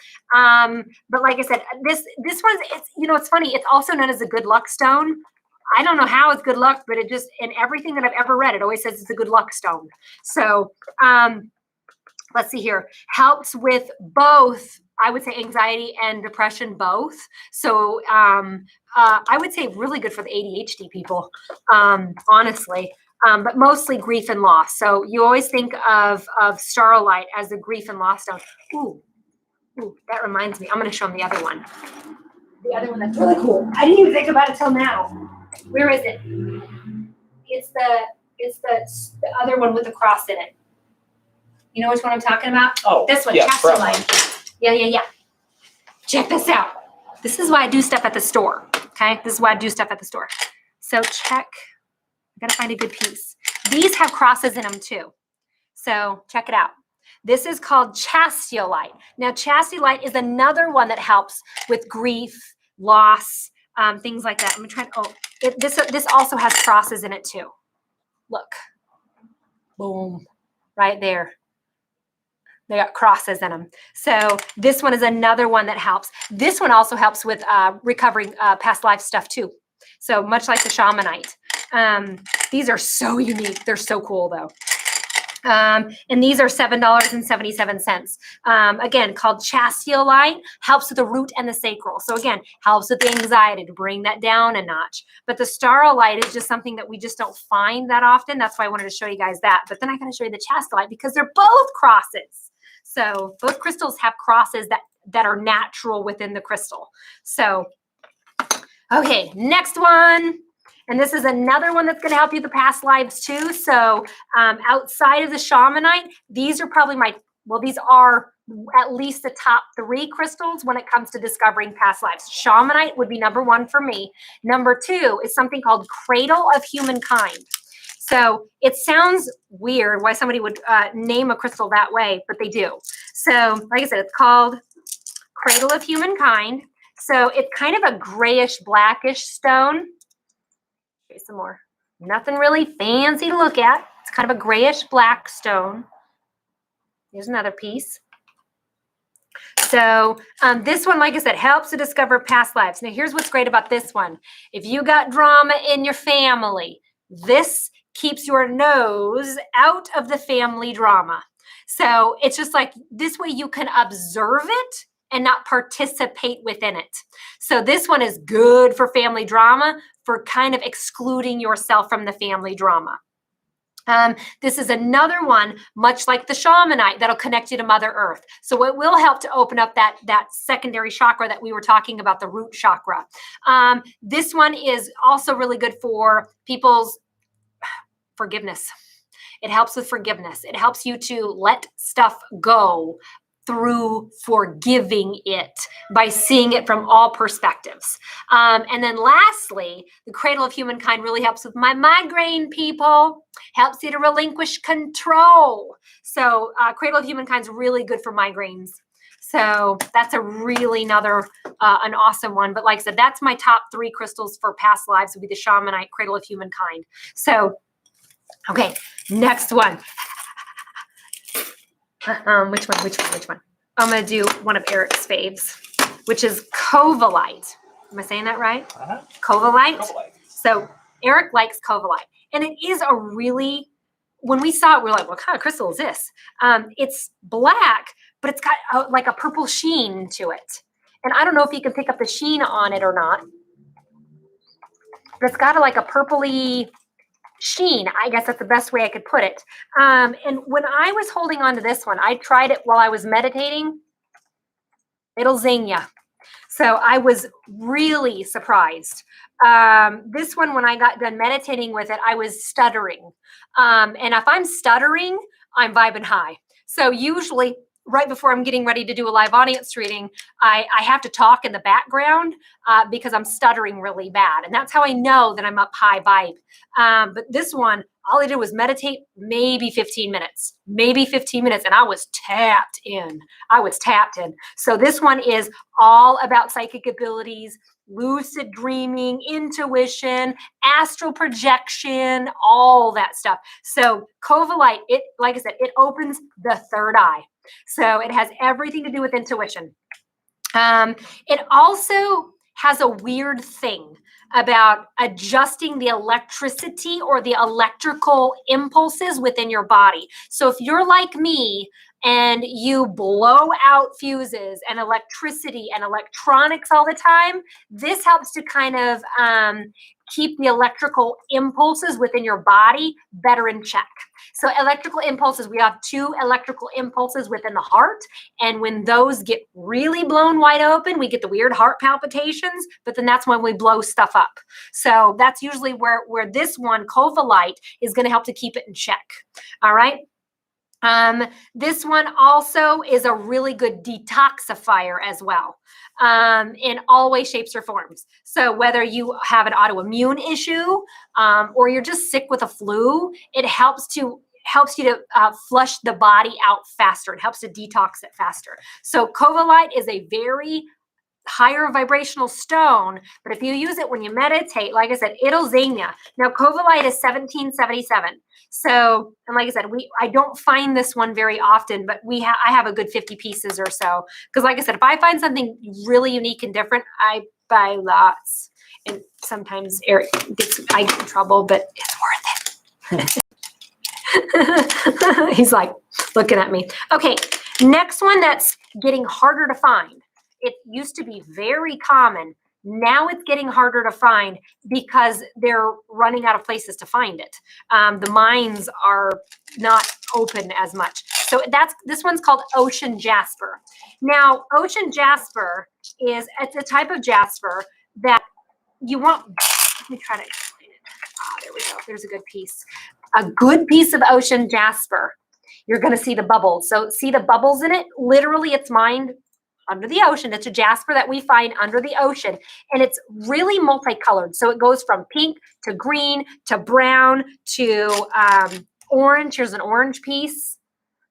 But like I said, this one's, it's funny. It's also known as a good luck stone. I don't know how it's good luck, but it just, in everything that I've ever read, it always says it's a good luck stone. So, let's see here. Helps with both, I would say, anxiety and depression, both. So, I would say really good for the ADHD people, honestly. But mostly grief and loss. So you always think of Staurolite as the grief and loss stone. Ooh, that reminds me. I'm going to show them the other one. The other one that's really cool. I didn't even think about it till now. Where is it? It's the other one with the cross in it. You know which one I'm talking about? Oh, this one, Staurolite. Yeah. Check this out. This is why I do stuff at the store. Okay, this is why I do stuff at the store. So check. I gotta find a good piece. These have crosses in them too. So check it out. This is called Staurolite. Now, Staurolite is another one that helps with grief, loss, things like that. I'm trying. This also has crosses in it too. Look, boom, right there. They got crosses in them. So this one is another one that helps. This one also helps with recovering past life stuff too. So much like the Shamanite. These are so unique. They're so cool though. And these are $7.77. Again, called Chastiolite, helps with the root and the sacral. So again, helps with the anxiety to bring that down a notch. But the Staurolite is just something that we just don't find that often. That's why I wanted to show you guys that. But then I got to show you the Chastiolite because they're both crosses. So both crystals have crosses that are natural within the crystal. So, okay, next one. And this is another one that's going to help you with the past lives too. So outside of the Shamanite, these are probably these are at least the top 3 crystals when it comes to discovering past lives. Shamanite would be number 1 for me. Number 2 is something called Cradle of Humankind. So it sounds weird why somebody would name a crystal that way, but they do. So like I said, it's called Cradle of Humankind. So it's kind of a grayish, blackish stone. Some more. Nothing really fancy to look at. It's kind of a grayish black stone. Here's another piece. So this one, like I said, helps to discover past lives. Now, here's what's great about this one. If you got drama in your family, this keeps your nose out of the family drama. So it's just like this way you can observe it and not participate within it. So this one is good for family drama, for kind of excluding yourself from the family drama. This is another one, much like the Shamanite, that'll connect you to Mother Earth. So it will help to open up that secondary chakra that we were talking about, the root chakra. This one is also really good for people's forgiveness. It helps with forgiveness. It helps you to let stuff go through forgiving it by seeing it from all perspectives. And then lastly, the Cradle of Humankind really helps with my migraine, people. Helps you to relinquish control. So Cradle of Humankind is really good for migraines. So that's a really an awesome one. But like I said, that's my top 3 crystals for past lives would be the Shamanite, Cradle of Humankind. So, okay, next one. Which one? I'm going to do one of Eric's faves, which is Covellite. Am I saying that right? Uh-huh. Covellite. So Eric likes Covellite. And it is a really, when we saw it, we're like, what kind of crystal is this? It's black, but it's got like a purple sheen to it. And I don't know if you can pick up the sheen on it or not. But it's got like a purpley sheen. I guess that's the best way I could put it. And when I was holding on to this one, I tried it while I was meditating. It'll zing ya. So I was really surprised. This one, when I got done meditating with it, I was stuttering. And if I'm stuttering, I'm vibing high. So usually right before I'm getting ready to do a live audience reading, I have to talk in the background because I'm stuttering really bad. And that's how I know that I'm up high vibe. But this one, all I did was meditate maybe 15 minutes. And I was tapped in. So this one is all about psychic abilities, lucid dreaming, intuition, astral projection, all that stuff. So Covellite, it, like I said, it opens the third eye. So it has everything to do with intuition. It also has a weird thing about adjusting the electricity or the electrical impulses within your body. So if you're like me and you blow out fuses and electricity and electronics all the time, this helps to kind of keep the electrical impulses within your body better in check. So electrical impulses, we have 2 electrical impulses within the heart. And when those get really blown wide open, we get the weird heart palpitations, but then that's when we blow stuff up. So that's usually where this one, Covellite, is going to help to keep it in check. All right. This one also is a really good detoxifier as well, in all ways, shapes, or forms. So whether you have an autoimmune issue, or you're just sick with a flu, it helps you to flush the body out faster. It helps to detox it faster. So Covellite is a very higher vibrational stone, but if you use it when you meditate, like I said, it'll zing ya. Now Covellite is $17.77. So, and like I said, I don't find this one very often, but I have a good 50 pieces or so. Because like I said, if I find something really unique and different, I buy lots. And sometimes I get in trouble, but it's worth it. He's like looking at me. Okay, next one that's getting harder to find. It used to be very common. Now it's getting harder to find because they're running out of places to find it. The mines are not open as much. So this one's called ocean jasper. Now, ocean jasper it's a type of jasper that you want. Let me try to explain it. There we go. There's a good piece. A good piece of ocean jasper. You're going to see the bubbles. So see the bubbles in it? Literally, it's mined under the ocean. It's a jasper that we find under the ocean, and it's really multicolored. So it goes from pink to green to brown to orange. Here's an orange piece.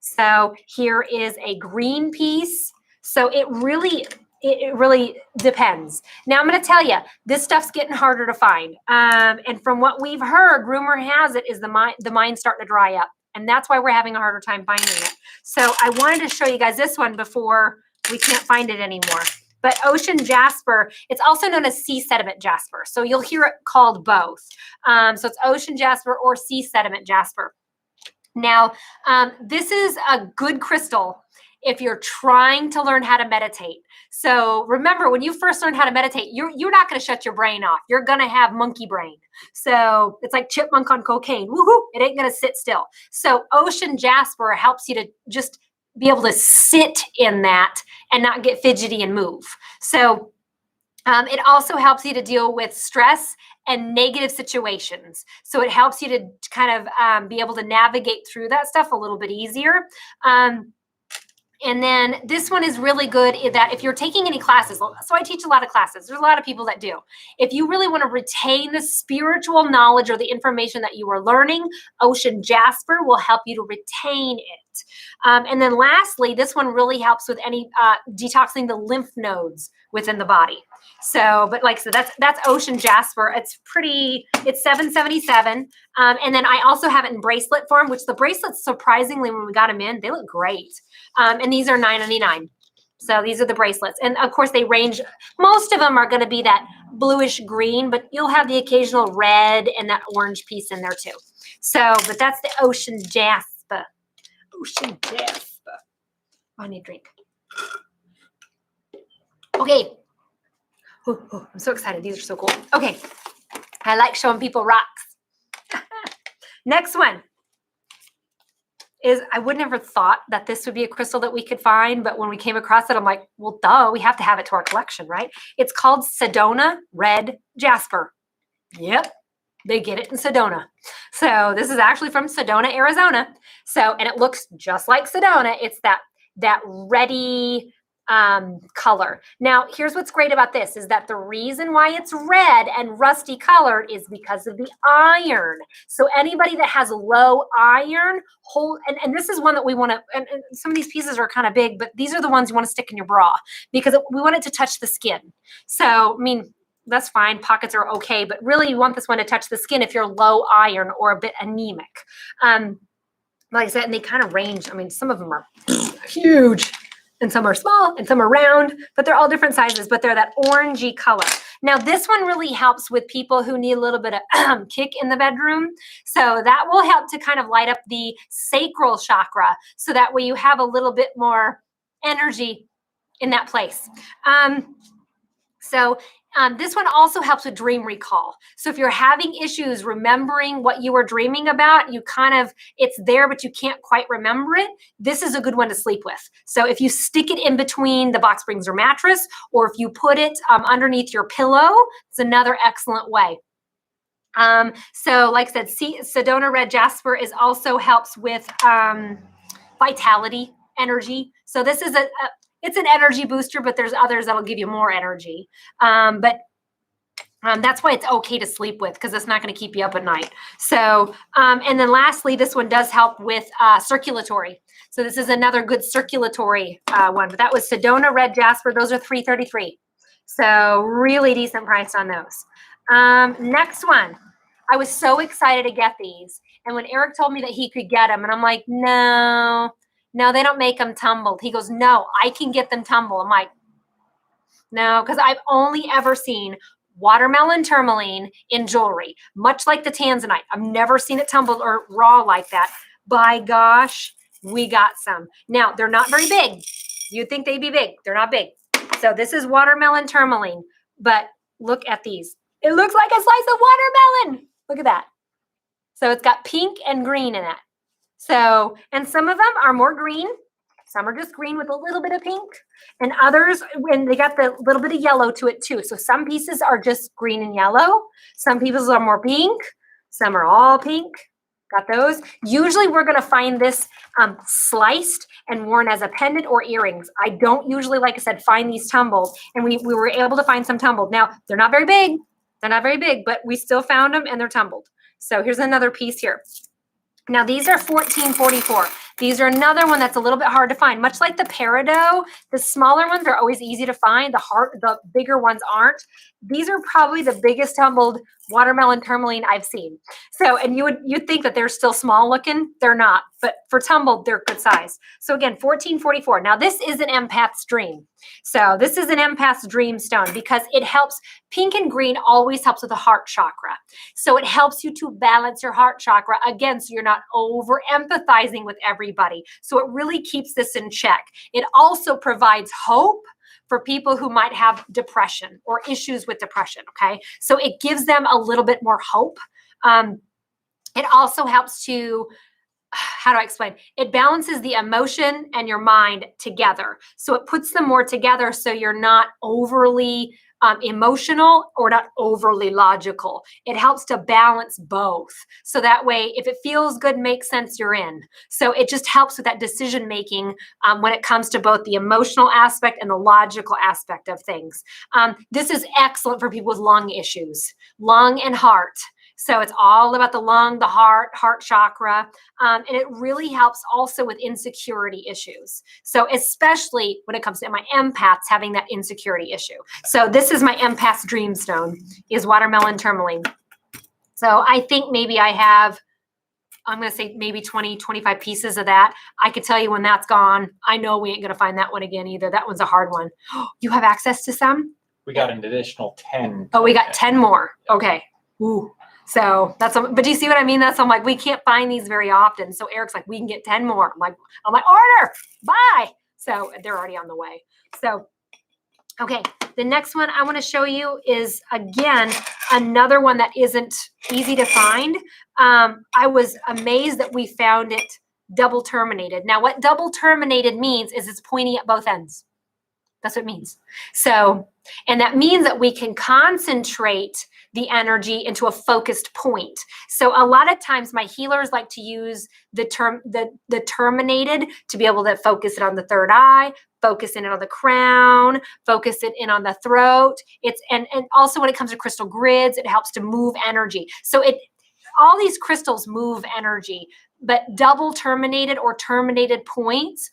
So here is a green piece. So it really depends. Now I'm going to tell you, this stuff's getting harder to find. And from what we've heard, rumor has it is the mine's starting to dry up, and that's why we're having a harder time finding it. So I wanted to show you guys this one before we can't find it anymore. But ocean jasper, it's also known as sea sediment jasper. So you'll hear it called both. So it's ocean jasper or sea sediment jasper. Now, this is a good crystal if you're trying to learn how to meditate. So remember, when you first learn how to meditate, you're not going to shut your brain off. You're going to have monkey brain. So it's like chipmunk on cocaine. Woohoo! It ain't going to sit still. So ocean jasper helps you to just be able to sit in that and not get fidgety and move. So it also helps you to deal with stress and negative situations. So it helps you to kind of be able to navigate through that stuff a little bit easier. And then this one is really good in that if you're taking any classes, so I teach a lot of classes. There's a lot of people that do. If you really want to retain the spiritual knowledge or the information that you are learning, ocean jasper will help you to retain it. And then lastly, this one really helps with any detoxing the lymph nodes within the body. So, but like I said, that's ocean jasper. It's $777. And then I also have it in bracelet form, which the bracelets, surprisingly, when we got them in, they look great. And these are $9.99. So these are the bracelets. And of course they range, most of them are going to be that bluish green, but you'll have the occasional red and that orange piece in there too. So, but that's the ocean jasper. Ocean jasper. I need a drink. Okay. Ooh, I'm so excited. These are so cool. Okay. I like showing people rocks. Next one is, I would never thought that this would be a crystal that we could find, but when we came across it, I'm like, well, duh, we have to have it to our collection, right? It's called Sedona red jasper. Yep. They get it in Sedona. So this is actually from Sedona, Arizona. So, and it looks just like Sedona. It's that reddy color. Now, here's what's great about this is that the reason why it's red and rusty colored is because of the iron. So anybody that has low iron, and this is one that we want to, and some of these pieces are kind of big, but these are the ones you want to stick in your bra because we want it to touch the skin. So, I mean, that's fine. Pockets are okay, but really you want this one to touch the skin if you're low iron or a bit anemic. Like I said, and they kind of range. I mean, some of them are huge and some are small and some are round, but they're all different sizes, but they're that orangey color. Now, this one really helps with people who need a little bit of kick in the bedroom. So that will help to kind of light up the sacral chakra. So that way you have a little bit more energy in that place. This one also helps with dream recall. So if you're having issues remembering what you were dreaming about, it's there, but you can't quite remember it. This is a good one to sleep with. So if you stick it in between the box springs or mattress, or if you put it underneath your pillow, it's another excellent way. So like I said, Sedona red jasper also helps with vitality, energy. So this is it's an energy booster, but there's others that'll give you more energy. But that's why it's okay to sleep with, because it's not going to keep you up at night. So, and then lastly, this one does help with circulatory. So this is another good circulatory one. But that was Sedona red jasper. Those are $333. So really decent price on those. Next one. I was so excited to get these. And when Eric told me that he could get them, and I'm like, no, they don't make them tumbled. He goes, no, I can get them tumbled. I'm like, no, because I've only ever seen watermelon tourmaline in jewelry, much like the Tanzanite. I've never seen it tumbled or raw like that. by gosh, we got some. Now, they're not very big. You'd think they'd be big. They're not big. So this is watermelon tourmaline, but look at these. It looks like a slice of watermelon. Look at that. So it's got pink and green in it. So, and some of them are more green. Some are just green with a little bit of pink, and others, and they got the little bit of yellow to it too. So some pieces are just green and yellow. Some pieces are more pink. Some are all pink. Got those? Usually we're going to find this sliced and worn as a pendant or earrings. I don't usually, like I said, find these tumbled, and we were able to find some tumbled. Now, they're not very big. They're not very big, but we still found them, and they're tumbled. So here's another piece here. Now, these are $14.44. These are another one that's a little bit hard to find. Much like the Peridot, the smaller ones are always easy to find. The bigger ones aren't. These are probably the biggest tumbled watermelon tourmaline I've seen. So, and you'd think that they're still small looking. They're not, but for tumbled, they're good size. So again, $14.44. Now, this is an empath's dream. So this is an empath's dream stone because it helps. Pink and green always helps with the heart chakra. So it helps you to balance your heart chakra again, so you're not over empathizing with everybody. So it really keeps this in check. It also provides hope for people who might have depression or issues with depression, okay? So it gives them a little bit more hope. It also helps to, how do I explain? It balances the emotion and your mind together. So it puts them more together so you're not overly emotional or not overly logical. It helps to balance both. So that way, if it feels good, makes sense, you're in. So it just helps with that decision making when it comes to both the emotional aspect and the logical aspect of things. This is excellent for people with lung issues, lung and heart. So it's all about the lung, the heart chakra. And it really helps also with insecurity issues. So especially when it comes to my empaths having that insecurity issue. So this is my empath's dream stone, is watermelon tourmaline. So I think maybe I have, I'm going to say maybe 20, 25 pieces of that. I could tell you when that's gone. I know we ain't going to find that one again either. That one's a hard one. You have access to some? We got an additional 10. Oh, we got 10 more. Okay. Ooh. So that's, but do you see what I mean? I'm like, we can't find these very often. So Eric's like, we can get 10 more. I'm like, order, buy. So they're already on the way. So, okay. The next one I want to show you is, again, another one that isn't easy to find. I was amazed that we found it double terminated. Now, what double terminated means is it's pointy at both ends. That's what it means. So, and that means that we can concentrate the energy into a focused point. So a lot of times my healers like to use the terminated to be able to focus it on the third eye, focus in it on the crown, focus it in on the throat. It's and also when it comes to crystal grids, it helps to move energy. So all these crystals move energy, but double terminated or terminated points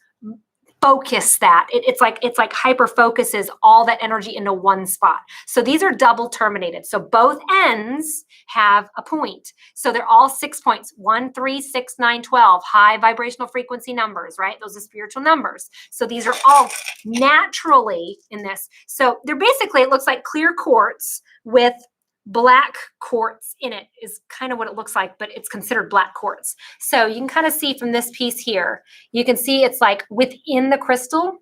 focus that. It's like hyper focuses all that energy into one spot. So these are double terminated. So both ends have a point. So they're all 6 points, 1, 3, 6, 9, 12, high vibrational frequency numbers, right? Those are spiritual numbers. So these are all naturally in this. So they're basically, it looks like clear quartz with black quartz in it is kind of what it looks like, but it's considered black quartz. So you can kind of see from this piece here, you can see it's like within the crystal.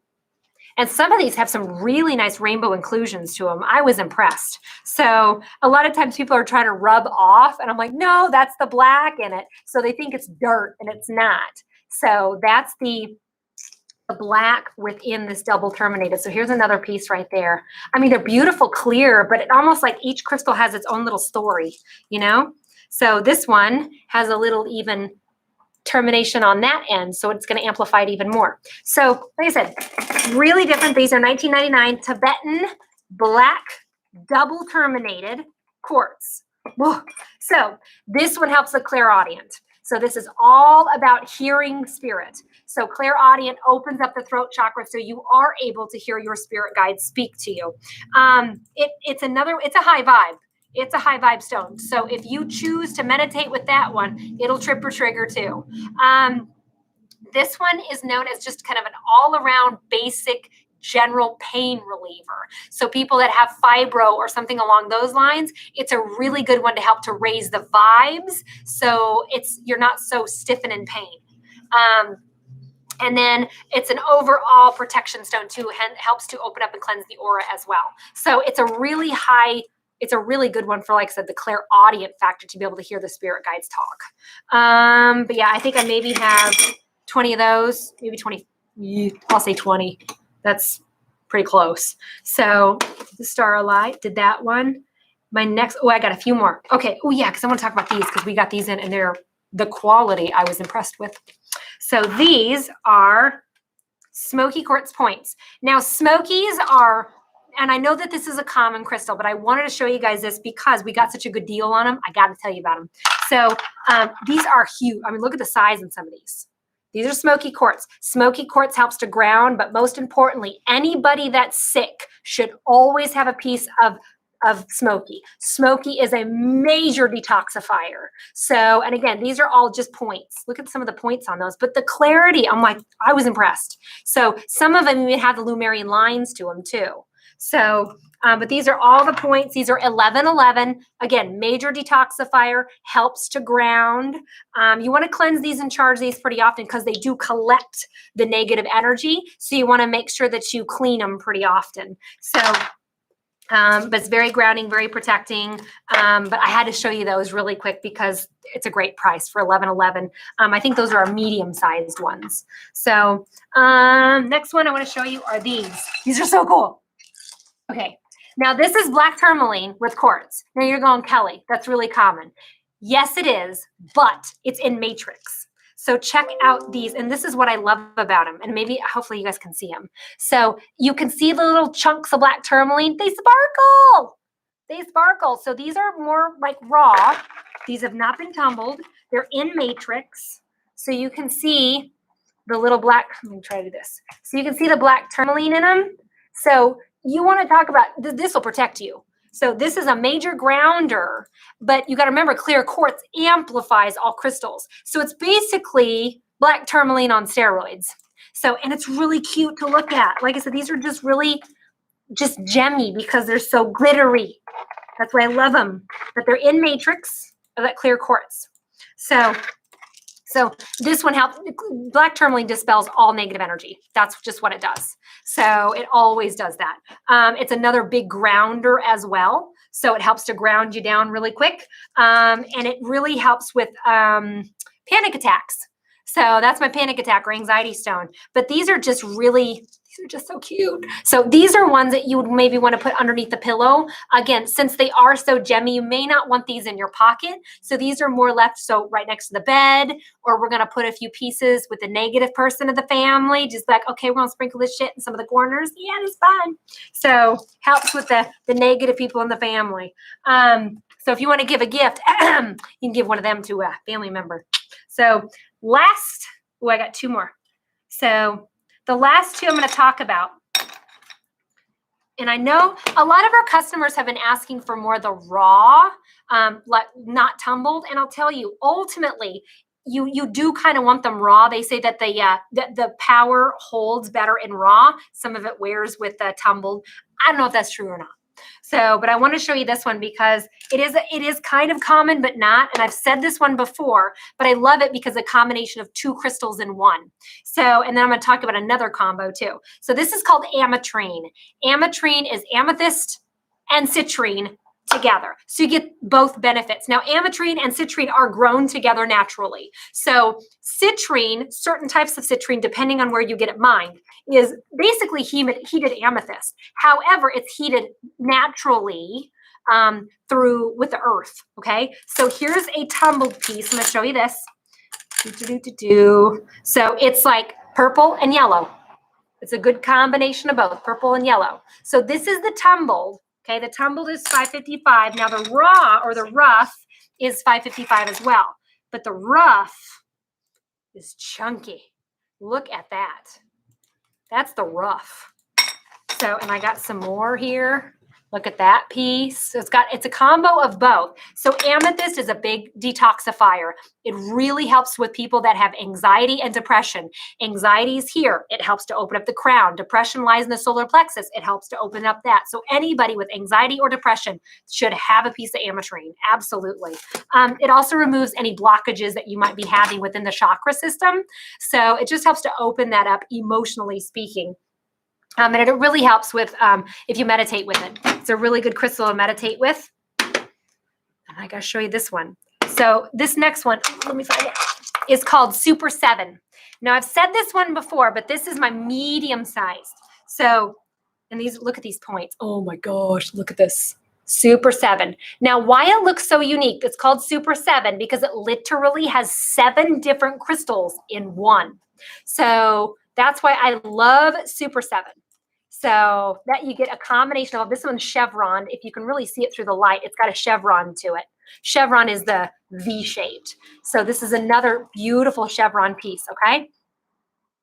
And some of these have some really nice rainbow inclusions to them. I was impressed. So a lot of times people are trying to rub off and I'm like, no, that's the black in it. So they think it's dirt and it's not. So that's the black within this double terminated. So here's another piece right there. I mean, they're beautiful, clear, but it almost like each crystal has its own little story, you know? So this one has a little even termination on that end. So it's going to amplify it even more. So like I said, really different. These are $19.99 Tibetan black double terminated quartz. Whoa. So this one helps the clairaudient. So this is all about hearing spirit. So clairaudient opens up the throat chakra so you are able to hear your spirit guides speak to you. It's a high vibe. It's a high vibe stone. So if you choose to meditate with that one, it'll trip or trigger too. This one is known as just kind of an all-around basic general pain reliever. So people that have fibro or something along those lines, it's a really good one to help to raise the vibes. So you're not so stiff and in pain. And then it's an overall protection stone too, and helps to open up and cleanse the aura as well. So it's a really good one for, like I said, the clairaudient factor, to be able to hear the spirit guides talk. But yeah, I think I maybe have 20 of those, maybe 20. I'll say 20. That's pretty close. So the Staurolite, did that one. My next, I got a few more. Okay. Oh yeah, because I want to talk about these, because we got these in and they're the quality I was impressed with. So these are Smoky quartz points. Now Smokies are, and I know that this is a common crystal, but I wanted to show you guys this because we got such a good deal on them. I got to tell you about them. So these are huge. I mean, look at the size in some of these. These are Smoky quartz. Smoky quartz helps to ground, but most importantly, anybody that's sick should always have a piece of Smoky. Smoky is a major detoxifier. So, and again, these are all just points. Look at some of the points on those, but the clarity, I'm like, I was impressed. So some of them even have the Lumerian lines to them too. So, but these are all the points. These are 1111. Again, major detoxifier, helps to ground. You want to cleanse these and charge these pretty often because they do collect the negative energy. So you want to make sure that you clean them pretty often. So, but it's very grounding, very protecting. But I had to show you those really quick because it's a great price for 1111. I think those are our medium-sized ones. So next one I want to show you are these. These are so cool. Okay, now this is black tourmaline with quartz. Now you're going, Kelly, that's really common. Yes, it is, but it's in matrix. So check out these, and this is what I love about them, and maybe, hopefully you guys can see them. So you can see the little chunks of black tourmaline. They sparkle. They sparkle. So these are more like raw. These have not been tumbled. They're in matrix. So you can see the little black, let me try to do this. So you can see the black tourmaline in them. So you want to talk about, this will protect you. So this is a major grounder, but you got to remember, clear quartz amplifies all crystals. So it's basically black tourmaline on steroids. So, and it's really cute to look at. Like I said, these are just really just gemmy because they're so glittery. That's why I love them. But they're in matrix of that clear quartz. So this one helps. Black tourmaline dispels all negative energy. That's just what it does. So it always does that. It's another big grounder as well. So it helps to ground you down really quick. And it really helps with panic attacks. So that's my panic attack or anxiety stone. But these are just so cute. So these are ones that you would maybe want to put underneath the pillow. Again, since they are so gemmy, you may not want these in your pocket. So these are more left so right next to the bed, or we're going to put a few pieces with the negative person of the family. Just like, okay, we're going to sprinkle this shit in some of the corners. Yeah, it's fun. So helps with the negative people in the family. So if you want to give a gift, you can give one of them to a family member. So last, I got two more. So the last two I'm going to talk about, and I know a lot of our customers have been asking for more of the raw, like not tumbled. And I'll tell you, ultimately, you do kind of want them raw. They say that the power holds better in raw. Some of it wears with the tumbled. I don't know if that's true or not. So, but I want to show you this one because it is kind of common, but not. And I've said this one before, but I love it because a combination of two crystals in one. So, and then I'm going to talk about another combo too. So this is called Ametrine. Ametrine is amethyst and citrine together. So you get both benefits. Now, Ametrine and citrine are grown together naturally. So citrine, certain types of citrine, depending on where you get it mined, is basically heated amethyst. However, it's heated naturally with the earth. Okay. So here's a tumbled piece. I'm going to show you this. So it's like purple and yellow. It's a good combination of both, purple and yellow. So this is the tumbled. Okay, the tumbled is $5.55. Now the raw or the rough is $5.55 as well. But the rough is chunky. Look at that. That's the rough. So, and I got some more here. Look at that piece. So it's a combo of both. So amethyst is a big detoxifier. It really helps with people that have anxiety and depression. Anxiety is here. It helps to open up the crown. Depression lies in the solar plexus. It helps to open up that. So anybody with anxiety or depression should have a piece of ametrine. Absolutely. It also removes any blockages that you might be having within the chakra system. So it just helps to open that up emotionally speaking. And it really helps with if you meditate with it. It's a really good crystal to meditate with. And I gotta show you this one. So this next one, let me find it, is called Super 7. Now I've said this one before, but this is my medium sized. So, and these, look at these points. Oh my gosh, look at this. Super 7. Now, why it looks so unique, it's called Super 7 because it literally has 7 different crystals in one. So that's why I love Super 7. So that you get a combination of, this one's chevron. If you can really see it through the light, it's got a chevron to it. Chevron is the V-shaped. So this is another beautiful chevron piece, okay?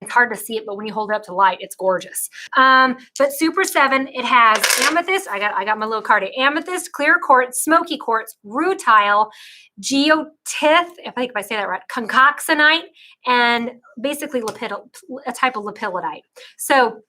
It's hard to see it, but when you hold it up to light, it's gorgeous. But Super 7, it has amethyst. I got my little card here. Amethyst, clear quartz, smoky quartz, rutile, geotith, if I say that right, concoxonite, and basically a type of lepidolite. So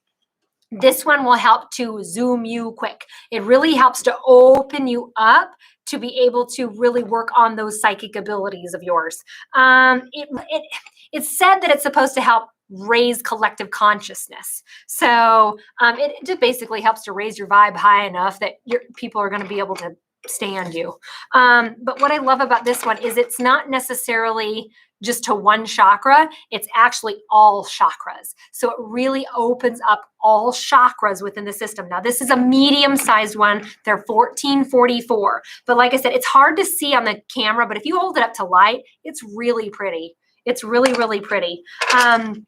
this one will help to zoom you quick. It really helps to open you up to be able to really work on those psychic abilities of yours. It's said that it's supposed to help raise collective consciousness. So it just basically helps to raise your vibe high enough that people are going to be able to stand you. But what I love about this one is it's not necessarily just to one chakra, it's actually all chakras. So it really opens up all chakras within the system. Now, this is a medium-sized one. They're 1444. But like I said, it's hard to see on the camera, but if you hold it up to light, it's really pretty. It's really, really pretty. And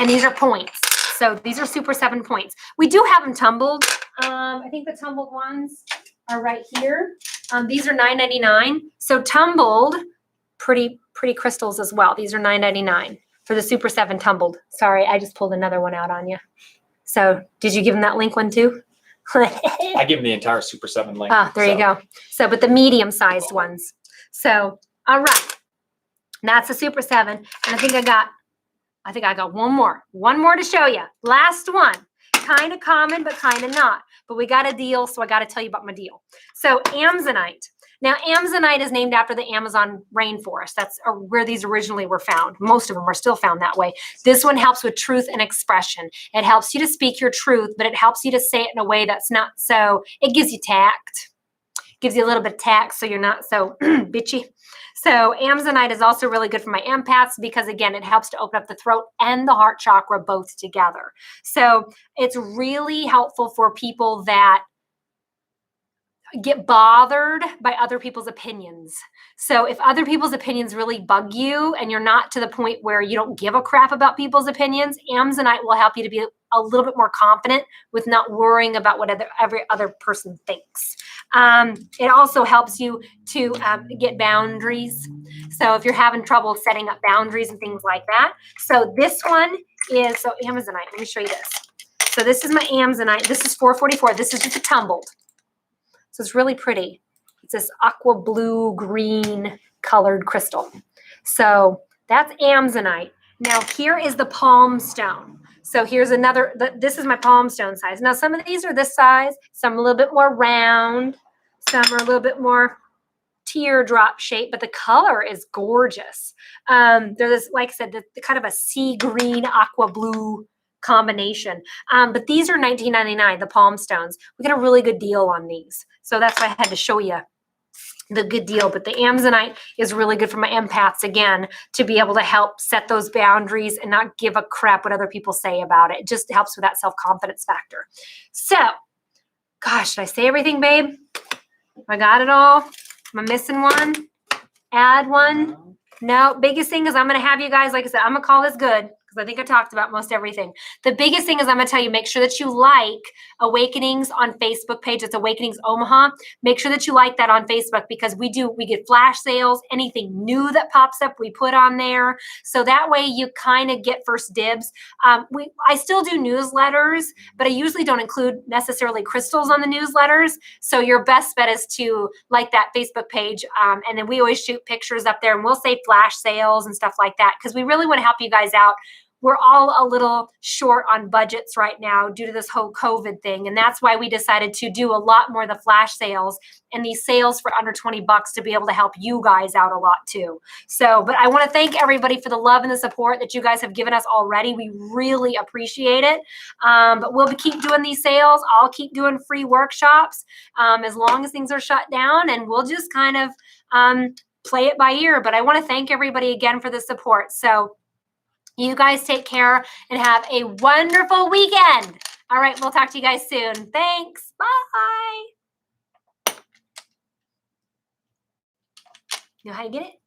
these are points. So these are Super 7 points. We do have them tumbled. I think the tumbled ones are right here. These are $9.99. So tumbled, pretty crystals as well. These are $9.99 for the Super 7 tumbled. Sorry, I just pulled another one out on you. So did you give them that link one too? I give them the entire Super 7 link. Oh, there you go. So, but the medium-sized ones. So, all right. That's the Super 7. And I think I got one more to show you. Last one. Kind of common, but kind of not. But we got a deal, so I got to tell you about my deal. So Tanzanite. Now, Tanzanite is named after the Amazon rainforest. That's where these originally were found. Most of them are still found that way. This one helps with truth and expression. It helps you to speak your truth, but it helps you to say it in a way that's not so, it gives you tact. Gives you a little bit of tact so you're not so bitchy. So Tanzanite is also really good for my empaths because, again, it helps to open up the throat and the heart chakra both together. So it's really helpful for people that get bothered by other people's opinions. So if other people's opinions really bug you and you're not to the point where you don't give a crap about people's opinions, Tanzanite will help you to be a little bit more confident with not worrying about what every other person thinks. It also helps you to get boundaries. So if you're having trouble setting up boundaries and things like that. So this one is, so Tanzanite, let me show you this. So this is my Tanzanite. This is 444. This is just a tumbled. So it's really pretty. It's this aqua blue green colored crystal. So that's Tanzanite. Now here is the palm stone. So here's another, this is my palm stone size. Now some of these are this size, some a little bit more round, some are a little bit more teardrop shape, but the color is gorgeous. They're this, like I said, the kind of a sea green aqua blue combination. But these are $19.99, the palm stones. We got a really good deal on these. So that's why I had to show you the good deal. But the Tanzanite is really good for my empaths, again, to be able to help set those boundaries and not give a crap what other people say about it. It just helps with that self-confidence factor. So, gosh, did I say everything, babe? I got it all? Am I missing one? Add one? No, biggest thing is I'm going to have you guys, like I said, I'm going to call this good. because I think I talked about most everything. The biggest thing is I'm going to tell you, make sure that you like Awakenings on Facebook page. It's Awakenings Omaha. Make sure that you like that on Facebook, because we get flash sales. Anything new that pops up, we put on there. So that way you kind of get first dibs. I still do newsletters, but I usually don't include necessarily crystals on the newsletters. So your best bet is to like that Facebook page. And then we always shoot pictures up there, and we'll say flash sales and stuff like that, because we really want to help you guys out. We're all a little short on budgets right now due to this whole COVID thing. And that's why we decided to do a lot more of the flash sales and these sales for under $20 to be able to help you guys out a lot too. So, but I want to thank everybody for the love and the support that you guys have given us already. We really appreciate it. But we'll keep doing these sales. I'll keep doing free workshops as long as things are shut down, and we'll just kind of play it by ear. But I want to thank everybody again for the support. So you guys take care and have a wonderful weekend. All right, we'll talk to you guys soon. Thanks. Bye. You know how to get it?